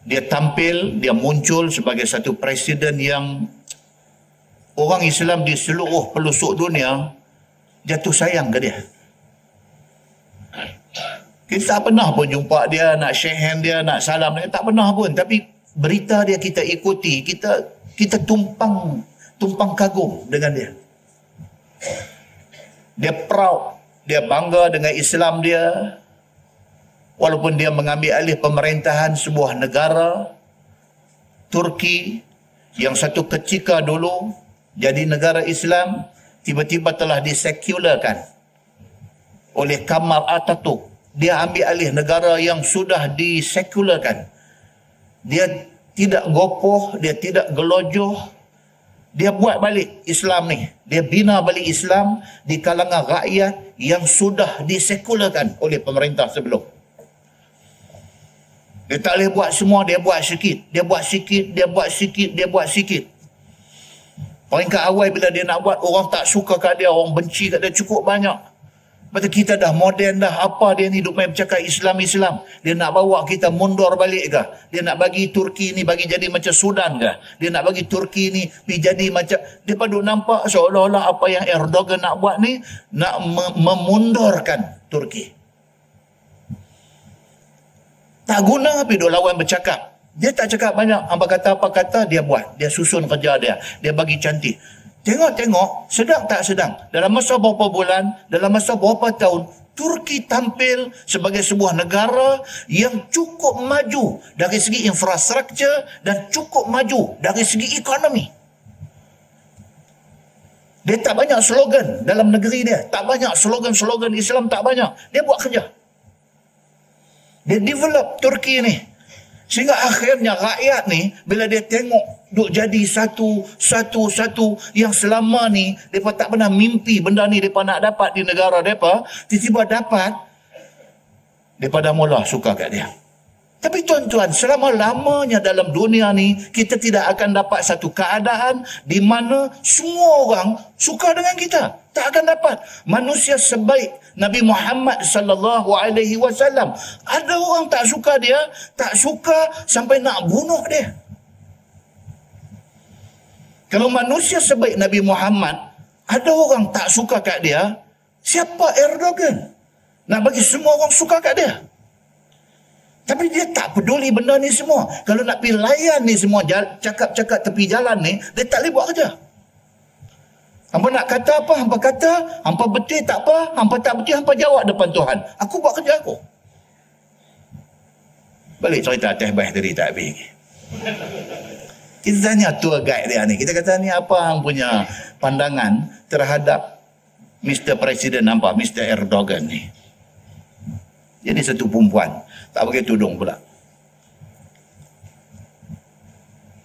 Dia tampil, dia muncul sebagai satu presiden yang orang Islam di seluruh pelosok dunia jatuh sayang ke dia. Kita tak pernah pun jumpa dia, nak shake hand dia, nak salam dia, tak pernah pun. Tapi berita dia kita ikuti, kita tumpang kagum dengan dia. Dia proud, dia bangga dengan Islam dia. Walaupun dia mengambil alih pemerintahan sebuah negara, Turki, yang satu ketika dulu jadi negara Islam, tiba-tiba telah disekularkan oleh Kemal Atatürk. Dia ambil alih negara yang sudah disekularkan. Dia tidak gopoh, dia tidak gelojoh. Dia buat balik Islam ni. Dia bina balik Islam di kalangan rakyat yang sudah disekularkan oleh pemerintah sebelum. Dia tak boleh buat semua, dia buat sikit. Dia buat sikit, dia buat sikit, dia buat sikit. Peringkat awal bila dia nak buat, orang tak suka kat dia, orang benci kat dia cukup banyak. Betul kita dah moden dah, apa dia ni duk main bercakap Islam-Islam. Dia nak bawa kita mundur balik ke? Dia nak bagi Turki ni bagi jadi macam Sudan ke? Dia nak bagi Turki ni pergi jadi macam... Dia duk nampak seolah-olah apa yang Erdogan nak buat ni, nak memundurkan Turki. Tak guna pergi duk lawan bercakap. Dia tak cakap banyak. Apa kata, dia buat. Dia susun kerja dia. Dia bagi cantik. Tengok, sedang tak sedang. Dalam masa berapa bulan, dalam masa berapa tahun, Turki tampil sebagai sebuah negara yang cukup maju dari segi infrastruktur dan cukup maju dari segi ekonomi. Dia tak banyak slogan dalam negeri dia. Tak banyak slogan-slogan Islam, tak banyak. Dia buat kerja. Dia develop Turki ni. Sehingga akhirnya rakyat ni, bila dia tengok duk jadi satu yang selama ni, mereka tak pernah mimpi benda ni mereka nak dapat di negara mereka, tiba-tiba dapat, mereka dah mula suka kat dia. Tapi tuan-tuan, selama-lamanya dalam dunia ni, kita tidak akan dapat satu keadaan di mana semua orang suka dengan kita. Tak akan dapat. Manusia sebaik Nabi Muhammad sallallahu alaihi wasallam, ada orang tak suka dia, tak suka sampai nak bunuh dia. Kalau manusia sebaik Nabi Muhammad, ada orang tak suka kat dia, siapa Erdogan? Nak bagi semua orang suka kat dia. Tapi dia tak peduli benda ni semua. Kalau nak pergi layan ni semua, cakap-cakap tepi jalan ni, dia tak boleh buat kerja. Hampa nak kata apa, hampa kata. Hampa betul tak apa, hampa tak betul, hampa jawab depan Tuhan. Aku buat kerja aku. Balik cerita teh baik tadi tak habis. Kita tanya tour guide dia ni. Kita kata ni apa hang punya pandangan terhadap Mr. President nampak, Mr. Erdogan ni. Jadi satu perempuan. Tak pakai tudung pula.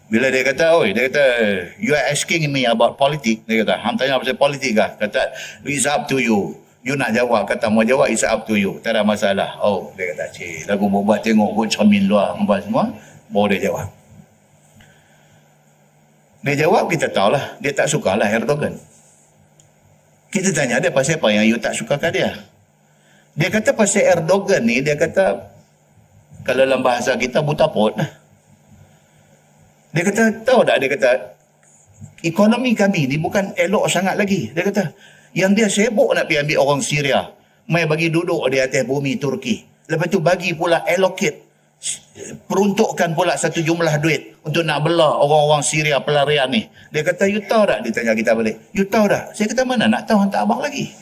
Bila dia kata, you are asking me about politics. Dia kata, hang tanya pasal politik kah? Kata, it's up to you. You nak jawab. Kata, mau jawab, it's up to you. Tak ada masalah. Oh, dia kata, lagu buat tengok pun cermin luar. Apa semua. Baru dia jawab. Dia jawab, kita tahulah. Dia tak sukalah Erdogan. Kita tanya dia, pasal apa yang you tak suka kat dia? Dia kata, pasal Erdogan ni, dia kata, kalau dalam bahasa kita buta pot. Dia kata, tahu tak? Dia kata, ekonomi kami ni bukan elok sangat lagi. Dia kata, yang dia sibuk nak pergi ambil orang Syria. Mai bagi duduk di atas bumi Turki. Lepas tu bagi pula allocate. Peruntukkan pula satu jumlah duit untuk nak bela orang-orang Syria pelarian ni. Dia kata, you tahu tak? Dia tanya kita balik. You tahu tak? Saya kata, mana nak tahu hantar abang lagi.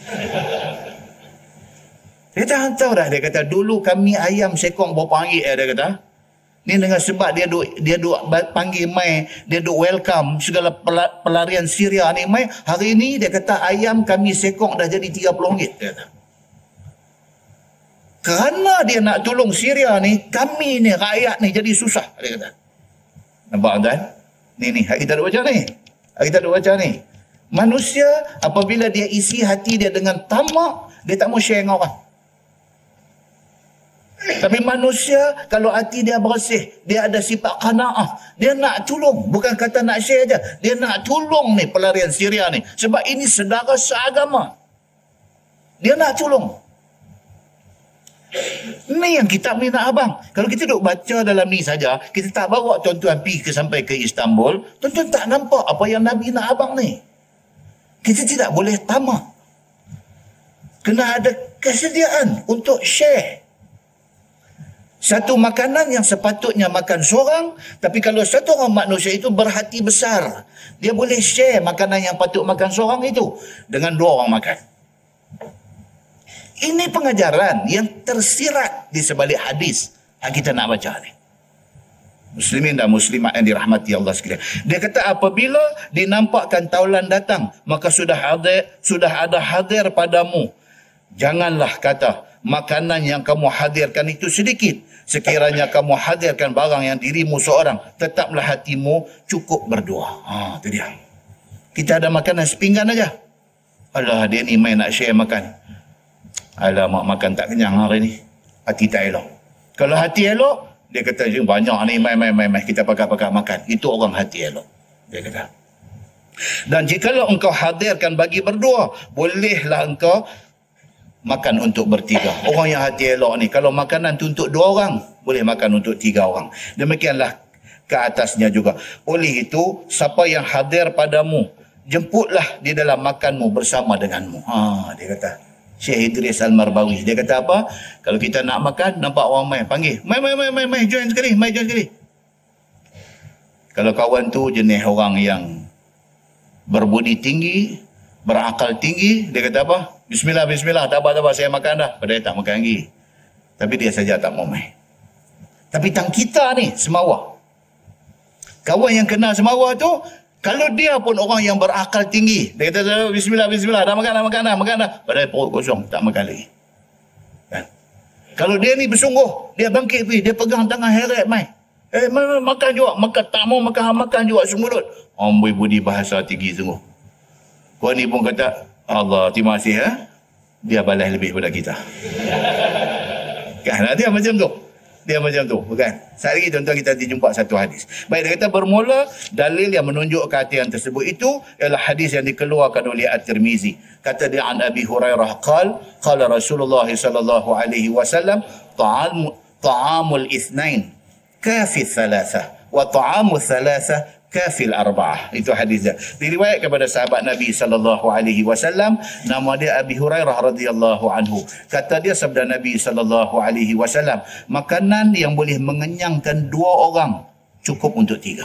Dia kata, tahu dah, dia kata, dulu kami ayam sekong berapa ringgit, dia kata. Ni dengan sebab dia duk panggil mai, dia duk welcome segala pelarian Syria ni mai. Hari ni dia kata ayam kami sekong dah jadi 30 ringgit, dia kata. Kerana dia nak tolong Syria ni, kami ni, rakyat ni jadi susah, dia kata. Nampak tuan? Ni, kita duk baca ni. Kita duk baca ni. Manusia, apabila dia isi hati dia dengan tamak, dia tak mau share dengan orang. Tapi manusia, kalau hati dia bersih, dia ada sifat qanaah, dia nak tolong. Bukan kata nak share je. Dia nak tolong ni pelarian Syria ni. Sebab ini saudara seagama. Dia nak tolong. Ni yang kitab ni nak abang. Kalau kita duk baca dalam ni saja, kita tak bawa tuan-tuan pergi sampai ke Istanbul, tuan-tuan tak nampak apa yang Nabi nak abang ni. Kita tidak boleh tamak. Kena ada kesediaan untuk share. Satu makanan yang sepatutnya makan seorang, tapi kalau satu orang manusia itu berhati besar, dia boleh share makanan yang patut makan seorang itu dengan 2 orang makan. Ini pengajaran yang tersirat di sebalik hadis yang kita nak baca ni. Muslimin dan muslimat yang dirahmati Allah sekalian. Dia kata apabila dinampakkan taulan datang, maka sudah ada hadir padamu. Janganlah kata makanan yang kamu hadirkan itu sedikit. Sekiranya kamu hadirkan barang yang dirimu seorang, tetaplah hatimu cukup berdoa. Itu dia. Kita ada makanan sepinggan aja. Alah, dia ni main nak share makan. Alamak, makan tak kenyang hari ni. Hati tak elok. Kalau hati elok, dia kata banyak ni, mai kita pakai makan. Itu orang hati elok, dia kata. Dan jikalau engkau hadirkan bagi berdoa, bolehlah engkau makan untuk bertiga. Orang yang hati elok ni, kalau makanan tu untuk 2 orang, boleh makan untuk 3 orang. Demikianlah ke atasnya juga. Oleh itu, siapa yang hadir padamu, jemputlah di dalam makanmu bersama denganmu. Dia kata. Syekh Idris Al-Marbawi. Dia kata apa? Kalau kita nak makan, nampak orang mai, panggil. Mai, join sekali. Kalau kawan tu jenis orang yang berbudi tinggi, berakal tinggi, dia kata apa? Bismillah, tak apa, saya makan dah. Padahal tak makan lagi. Tapi dia saja tak mau mai. Tapi tang kita ni, semawa. Kawan yang kenal semawa tu, kalau dia pun orang yang berakal tinggi, dia kata, Bismillah, dah makan dah. Padahal perut kosong, tak makan lagi. Kan? Kalau dia ni bersungguh, dia bangkit pergi, dia pegang tangan heret mai. Makan juga, tak mau makan juga semulut. Amboi budi bahasa tinggi sungguh. Kau ni pun kata, Allah, terima kasih dia balas lebih pada kita. Kan, dia macam tu. Bukan? Saat lagi tuan-tuan kita jumpa satu hadis. Baik, dia kata bermula dalil yang menunjuk kehatian tersebut itu ialah hadis yang dikeluarkan oleh At-Tirmizi. Kata dia an Abi Hurairah qala Rasulullah sallallahu alaihi wasallam ta'amul itsnain kafi thalatha wa ta'amul thalatha kafil arba'ah. Itu hadis dia. Diriwayatkan kepada sahabat Nabi sallallahu alaihi wasallam, nama dia Abi Hurairah radhiyallahu anhu. Kata dia sabda Nabi sallallahu alaihi wasallam, makanan yang boleh mengenyangkan 2 orang cukup untuk 3.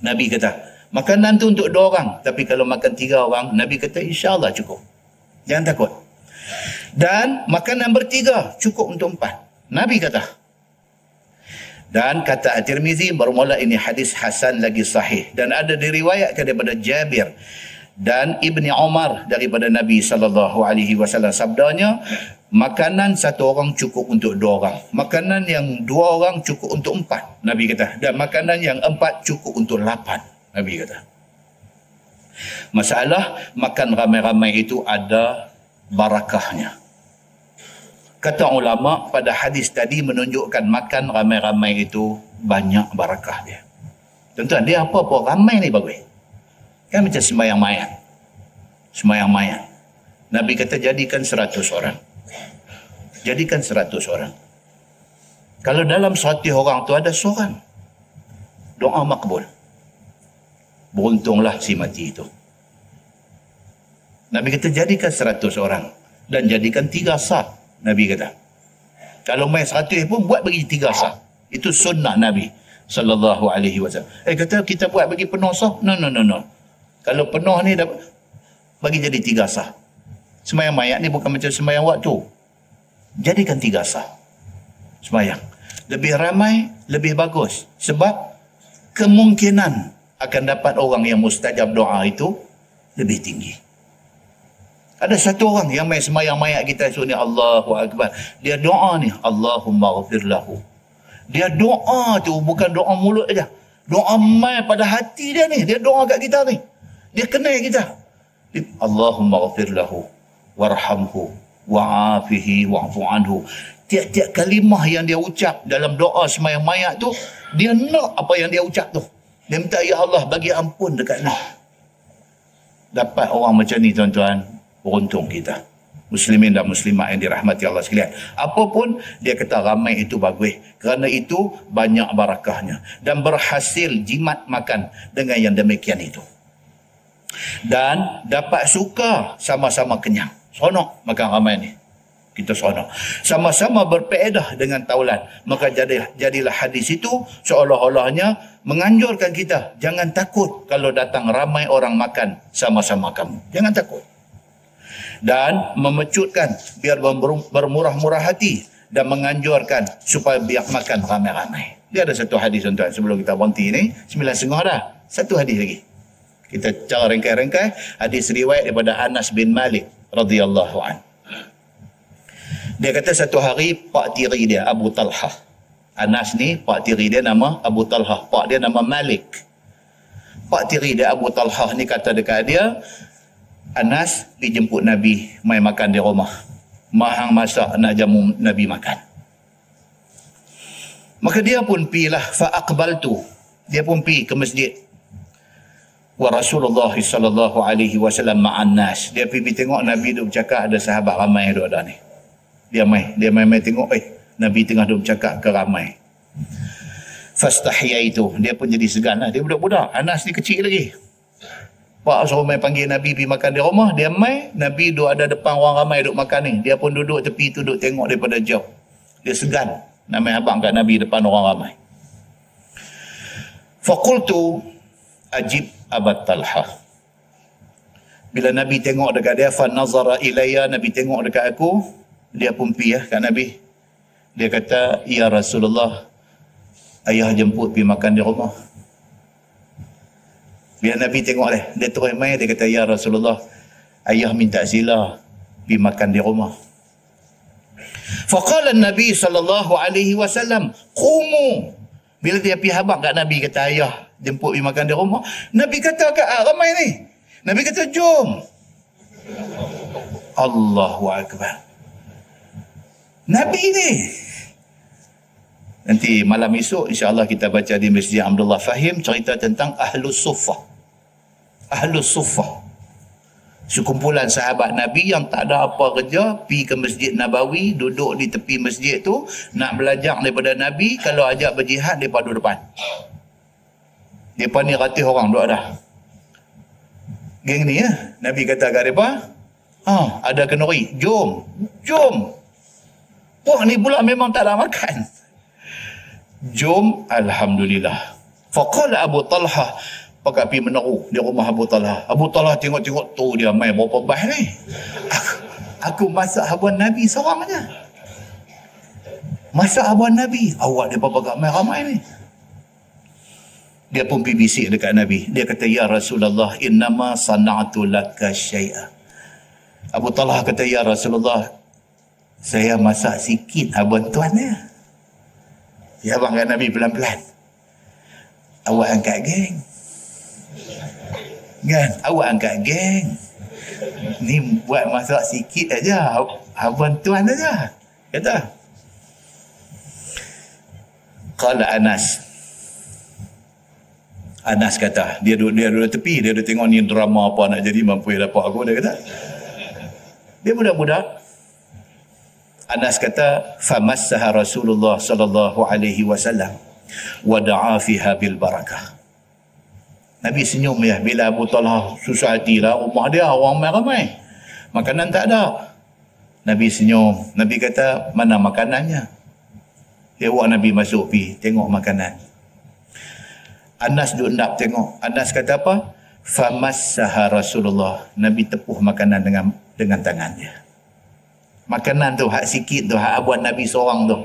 Nabi kata, makanan tu untuk 2 orang, tapi kalau makan 3 orang, Nabi kata insya-Allah cukup. Jangan takut. Dan makanan bertiga cukup untuk 4. Nabi kata. Dan kata At-Tirmizi, bermula ini hadis hasan lagi sahih. Dan ada diriwayatkan daripada Jabir dan Ibni Umar daripada Nabi SAW. Sabdanya, makanan 1 orang cukup untuk 2 orang. Makanan yang 2 orang cukup untuk 4. Nabi kata. Dan makanan yang 4 cukup untuk 8. Nabi kata. Masalah makan ramai-ramai itu ada barakahnya. Kata ulama, pada hadis tadi menunjukkan makan ramai-ramai itu banyak barakah dia. Tuan-tuan, dia apa-apa ramai ni bagus. Kan macam sembahyang mayat. Nabi kata jadikan 100 orang. Jadikan 100 orang. Kalau dalam 100 orang tu ada seorang, doa makbul. Beruntunglah si mati itu. Nabi kata jadikan 100 orang. Dan jadikan 3 sah. Nabi kata. Kalau main 100 pun buat bagi 3 sah. Itu sunnah Nabi sallallahu alaihi wasallam. Kata kita buat bagi penuh sah. No. Kalau penuh ni bagi jadi 3 sah. Sembahyang mayat ni bukan macam sembahyang waktu. Jadikan 3 sah sembahyang. Lebih ramai, lebih bagus. Sebab kemungkinan akan dapat orang yang mustajab doa itu lebih tinggi. Ada satu orang yang main sembahyang mayat kita suruh ni Allahu Akbar. Dia doa ni, Allahumma ghafir lahu. Dia doa tu bukan doa mulut aja. Doa mai pada hati dia ni. Dia doa kat kita ni. Dia kenal kita. Allahumma ghafir lahu warhamhu wa'afihi wa'fu anhu. Tiap-tiap kalimah yang dia ucap dalam doa sembahyang mayat tu, dia nak apa yang dia ucap tu. Dia minta, ya Allah bagi ampun dekat ni. Dapat orang macam ni tuan-tuan, beruntung kita. Muslimin dan muslimat yang dirahmati Allah sekalian. Apapun dia kata ramai itu bagus. Kerana itu banyak barakahnya. Dan berhasil jimat makan dengan yang demikian itu. Dan dapat suka sama-sama kenyang. Seronok makan ramai ni. Kita seronok. Sama-sama berpeedah dengan taulan. Maka jadilah hadis itu seolah-olahnya menganjurkan kita. Jangan takut kalau datang ramai orang makan sama-sama kamu. Jangan takut. Dan memecutkan biar bermurah-murah hati. Dan menganjurkan supaya biar makan ramai-ramai. Dia ada satu hadis tuan-tuan. Sebelum kita berhenti ni, 9.30 dah. Satu hadis lagi. Kita cara rengkai-rengkai. Hadis riwayat daripada Anas bin Malik radhiyallahu an. Dia kata satu hari pak tiri dia Abu Talhah. Anas ni pak tiri dia nama Abu Talhah. Pak dia nama Malik. Pak tiri dia Abu Talhah ni kata dekat dia, Anas pergi jemput Nabi mai makan di rumah. Mahang masak nak jamu Nabi makan. Maka dia pun pilah fa aqbaltu. Dia pun pergi ke masjid. Wa Rasulullah sallallahu alaihi wasallam ma'an nas. Dia pergi tengok Nabi duk bercakap, ada sahabat ramai duk ada ni. Dia mai tengok Nabi tengah duk bercakap ke ramai. Fastahiyaitu. Dia pun jadi segan lah. Dia budak-budak. Anas ni kecil lagi. Pak suruh mai panggil Nabi pergi makan di rumah. Dia mai, Nabi duk ada depan orang ramai duk makan ni. Dia pun duduk tepi tu duk tengok daripada jauh. Dia segan nak mai abang kat Nabi depan orang ramai. Faqultu ajib Abu Talhah. Bila Nabi tengok dekat dia, fa nazara ilayya, Nabi tengok dekat aku, dia pun pergi kat Nabi. Dia kata, ya Rasulullah, ayah jemput pergi makan di rumah. Bila Nabi tengok dia terus mai, dia kata, ya Rasulullah, ayah minta sila pergi makan di rumah. Faqala Nabi sallallahu alaihi wasallam, qumu. Bila dia pergi habaq kat Nabi, kata ayah jemput pergi makan di rumah, Nabi kata kat ramai ni, Nabi kata jom. Allahu Akbar. Nabi ni. Nanti malam esok insya-Allah kita baca di Masjid Abdullah Fahim cerita tentang Ahlus Suffah. Ahlus Suffah. Sekumpulan sahabat Nabi yang tak ada apa kerja, pergi ke Masjid Nabawi, duduk di tepi masjid tu, nak belajar daripada Nabi. Kalau ajak berjihad, mereka duduk depan. Mereka ni ratus orang duduk dah. Geng ni ya, Nabi kata kat mereka, ada kenuri, jom. Wah ni pula memang tak ada makan. Jom, Alhamdulillah. Faqala Abu Talhah, pakai pergi meneru di rumah Abu Talhah. Abu Talhah tengok-tengok tu dia main berapa bah ni. Aku masak habuan Nabi seorang aja. Masak habuan Nabi. Awak dia pakai main ramai ni. Dia pun pergi bisik dekat Nabi. Dia kata, ya Rasulullah, innama sana'tu laka syai'a. Abu Talhah kata, ya Rasulullah, saya masak sikit habuan tuan ya. Ya abang kat Nabi pelan-pelan. Awak angkat geng. Kan? Awak angkat geng. Ni buat masak sikit aja. Habuan tuan aja. Kata. Qala Anas. Anas kata. Dia duduk tepi. Dia duduk tengok ni drama apa nak jadi. Mampu dapat aku. Dia kata. Dia budak-budak. Anas kata, famassaha Rasulullah sallallahu alaihi wasallam wa da'a fiha bil barakah. Nabi senyum ya bila Abu Talhah susah hati lah, rumah dia orang ramai. Makanan tak ada. Nabi senyum. Nabi kata, mana makanannya? Dia buat Nabi masuk pergi tengok makanan. Anas duduk nak tengok. Anas kata apa? Famassaha Rasulullah. Nabi tepuh makanan dengan tangannya. Makanan tu, hak sikit tu, hak abuan Nabi seorang tu.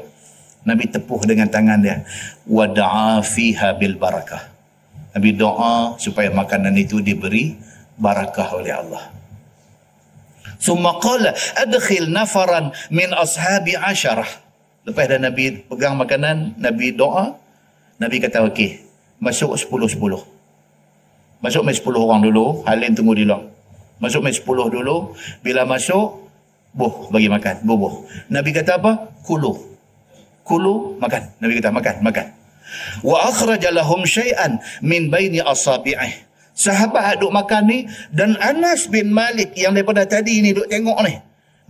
Nabi tepuh dengan tangan dia. Wada'a fiha bil barakah. Nabi doa supaya makanan itu diberi barakah oleh Allah. Summa qala adkhil nafaran min ashabi 10. Lepas dah Nabi pegang makanan, Nabi doa, Nabi kata okey, masuk 10-10. Masuk mai 10 orang dulu, Halin tunggu di luar. Masuk mai 10 dulu, bila masuk bagi makan, bubuh. Nabi kata apa? Kulu, makan. Nabi kata makan. Wa akhraja lahum syai'an min baini asabi'ih. Sahabat duk makan ni, dan Anas bin Malik yang daripada tadi ni duk tengok ni,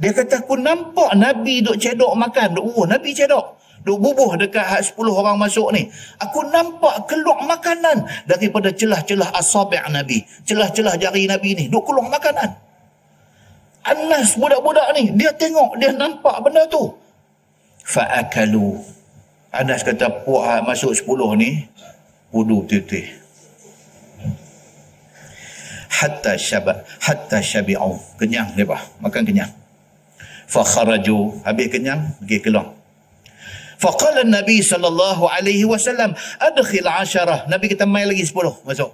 dia kata aku nampak Nabi duk cedok makan. Nabi cedok. Duk bubuh dekat 10 orang masuk ni. Aku nampak keluar makanan daripada celah-celah asabi' Nabi. Celah-celah jari Nabi ni. Duk keluar makanan. Anas budak-budak ni, dia tengok, dia nampak benda tu. Fa'akalu. Anas kata, puak masuk 10 ni, wudu betul-betul. Hatta syabi'u. Kenyang mereka. Makan kenyang. Fakharaju. Habis kenyang, pergi keluar. Faqala Nabi sallallahu alaihi wasallam, adkhil 10. Nabi kata mai lagi 10 masuk.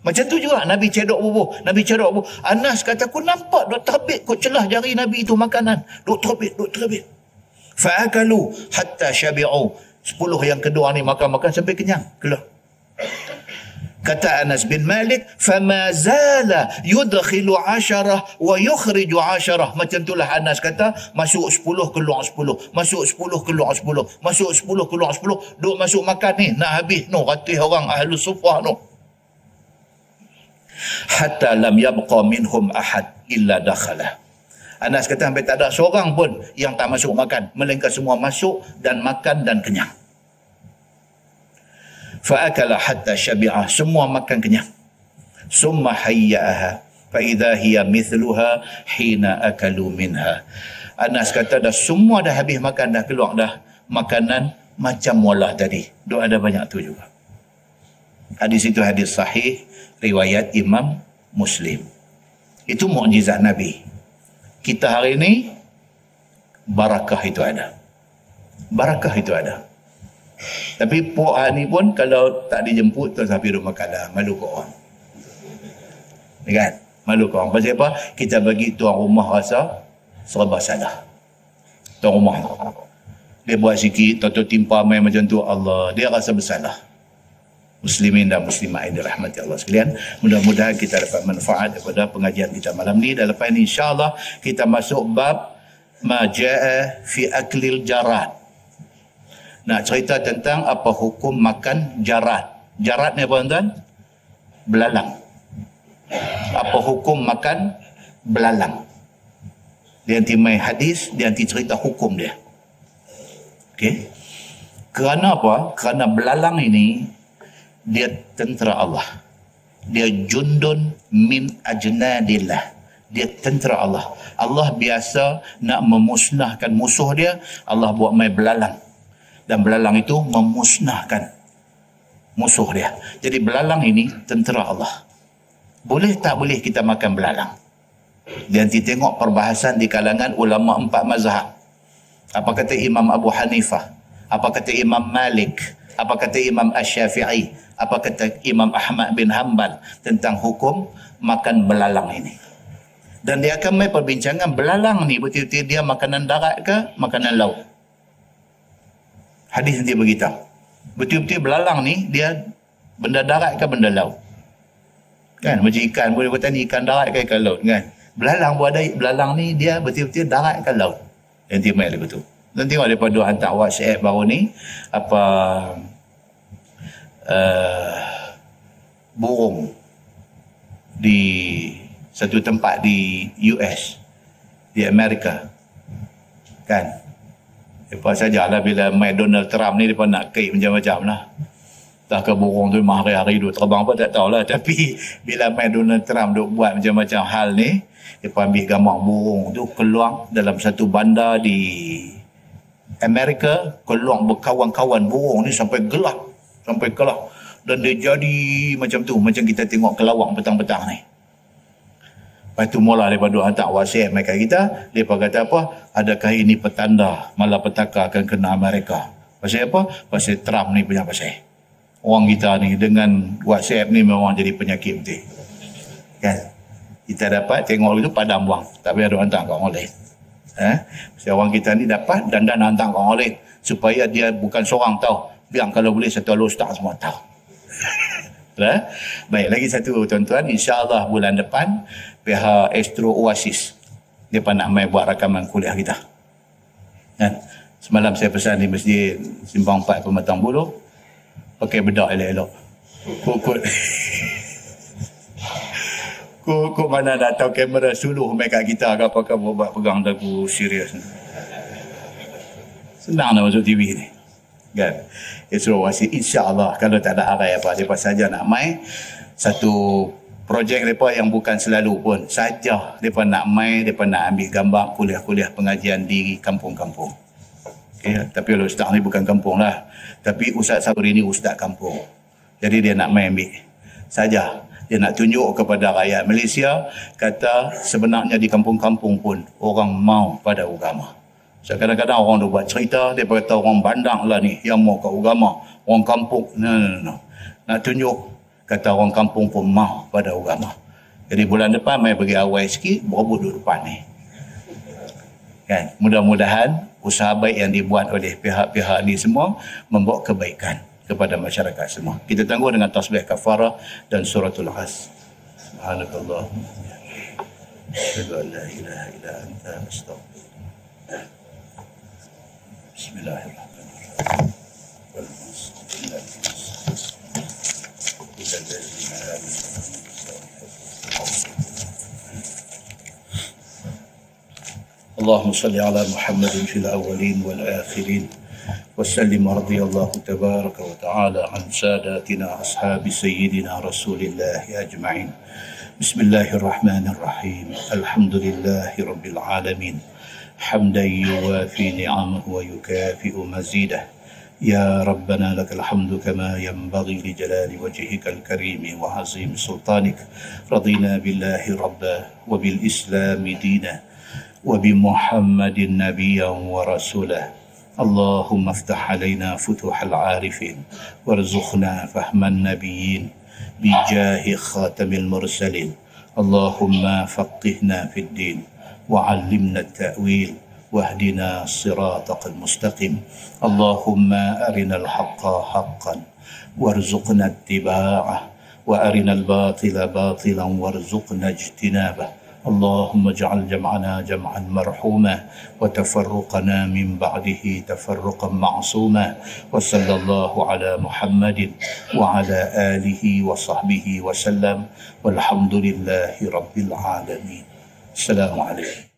Macam tu juga Nabi cedok bubuh. Anas kata aku nampak duk terbit kot celah jari Nabi itu makanan. Duk terbit. Fa'akalu hatta syabi'u. 10 yang kedua ni makan sampai kenyang. Keluar. Kata Anas bin Malik, fama zala yudkhilu 10 wa yukhriju 10. Macam itulah Anas kata, masuk 10 keluar 10, masuk 10 keluar 10, masuk 10 keluar 10. Duk masuk makan ni nak habis no ratus orang ahlu sufah no. Hatta lam yabqa minhum ahad illa dakhala. Anas kata sampai tak ada seorang pun yang tak masuk makan, melainkan semua masuk dan makan dan kenyang. Fa'akala hatta syabi'ah. Semua makan kenyang. Summa hayya'aha. Fa'idha hiya mithluha hina akalu minha. Anas kata dah semua dah habis makan, dah keluar dah makanan macam mula tadi. Duk ada banyak tu juga. Hadis itu hadis sahih riwayat Imam Muslim. Itu mukjizat Nabi. Kita hari ini barakah itu ada. Tapi puak ni pun kalau tak dijemput terus sampai rumah makan, malu ke orang. Kan? Malu ke orang. Pasal apa? Kita bagi tuan rumah rasa serba salah. Tuan rumah dia buat sikit, tahu timpa main macam tu, Allah, dia rasa bersalah. Muslimin dan muslimat yang dirahmati Allah sekalian, mudah-mudahan kita dapat manfaat daripada pengajian kita malam ni. Dan lepas ni insya-Allah kita masuk bab ma jaa fi aklil jarad. Nak cerita tentang apa hukum makan jarat. Jarat ni apa tuan? Belalang. Apa hukum makan belalang? Dia nanti main hadis, dia nanti cerita hukum dia. Okey. Kerana apa? Kerana belalang ini dia tentera Allah. Dia jundun min ajnadillah. Dia tentera Allah. Allah biasa nak memusnahkan musuh dia, Allah buat main belalang. Dan belalang itu memusnahkan musuh dia. Jadi belalang ini tentera Allah. Boleh tak boleh kita makan belalang? Dan nanti tengok perbahasan di kalangan ulama 4 mazhab. Apa kata Imam Abu Hanifah? Apa kata Imam Malik? Apa kata Imam Asy-Syafi'i? Apa kata Imam Ahmad bin Hanbal tentang hukum makan belalang ini? Dan dia akan main perbincangan belalang ni betul-betul dia makanan darat ke makanan laut? Hadis nanti beritahu. Betul-betul belalang ni dia benda darat ke benda laut? Kan macam ikan boleh kata ni ikan darat ke ikan laut kan? Belalang pun ada, belalang ni dia betul-betul darat ke laut? Nanti main lagi betul. Dan tengok daripada hantar WhatsApp baru ni apa burung di satu tempat di US, di Amerika kan. Lepas sajalah bila main Donald Trump ni mereka nak kait macam-macam lah. Tak ke burung tu memang hari-hari duk terbang apa tak tahulah. Tapi bila main Donald Trump duk buat macam-macam hal ni, mereka ambil gambar burung tu keluar dalam satu bandar di Amerika, keluar berkawan-kawan burung ni sampai gelap. Dan dia jadi macam tu, macam kita tengok kelawar petang-petang ni. Lepas tu mula mereka hantar WhatsApp mereka kita. Mereka kata apa? Adakah ini petanda malapetaka akan kena Amerika? Pasal apa? Pasal Trump ni punya pasal. Orang kita ni dengan WhatsApp ni memang jadi penyakit betul. Kan? Kita dapat tengok itu padam wang. Tapi ada hantar kat orang lain. Pasal orang kita ni dapat dan hantar kat orang lain. Supaya dia bukan seorang tahu. Biar kalau boleh satu ustaz semua tahu. Baik, lagi satu tuan-tuan, insya-Allah bulan depan pihak Astro Oasis depa nak mai buat rakaman kuliah kita. Kan? Semalam saya pesan di masjid Simpang 4 Pematang Buluh, pakai bedak elok-elok. Kok mana dah tahu kamera suluh mai kat kita ke apa ke buat pegang dagu serius. Senang nak masuk TV ni. Kan? Astro Oasis insya-Allah kalau tak ada arai apa depa saja nak mai satu projek mereka yang bukan selalu pun saja mereka nak mai, mereka nak ambil gambar kuliah-kuliah pengajian di kampung-kampung. Okay, tapi kalau ustaz ni bukan kampung lah, tapi Ustaz Sabri ni ustaz kampung, jadi dia nak mai ambil saja, dia nak tunjuk kepada rakyat Malaysia kata sebenarnya di kampung-kampung pun orang mau pada agama. So, kadang-kadang orang dah buat cerita, dia kata orang bandang lah ni yang mau ke agama, orang kampung. No. Nak tunjuk kata orang kampung pun mau pada agama. Jadi bulan depan mai bagi awal sikit, berebut duduk depan ni. Kan? Mudah-mudahan usaha baik yang dibuat oleh pihak-pihak ni semua membawa kebaikan kepada masyarakat semua. Kita tangguh dengan tasbih kafarah dan suratul As. Subhanakallah. Asyhadu an la ilaha illa anta astaghfiruka. Bismillahirrahmanirrahim. اللهم صل على محمد في الأولين والآخرين وسلم رضي الله تبارك وتعالى عن ساداتنا أصحاب سيدنا رسول الله أجمعين. بسم الله الرحمن الرحيم. الحمد لله رب العالمين حمدا يوافي نعمه ويكافئ مزيده. يا ربنا لك الحمد كما ينبغي لجلال وجهك الكريم وعظيم سلطانك. رضينا بالله ربا وبالإسلام دينا وبمحمد نبيا ورسولا. اللهم افتح علينا فتوح العارفين وارزقنا فهم النبيين بجاه خاتم المرسلين. اللهم فقهنا في الدين وعلمنا التأويل واهدنا صراطك المستقيم. اللهم أرنا الحق حقا وارزقنا اتباعه وأرنا الباطل باطلا وارزقنا اجتنابه. اللهم اجعل جمعنا جمعا مرحوما وتفرقنا من بعده تفرقا معصوما. وصلى الله على محمد وعلى آله وصحبه وسلم والحمد لله رب العالمين. السلام عليكم.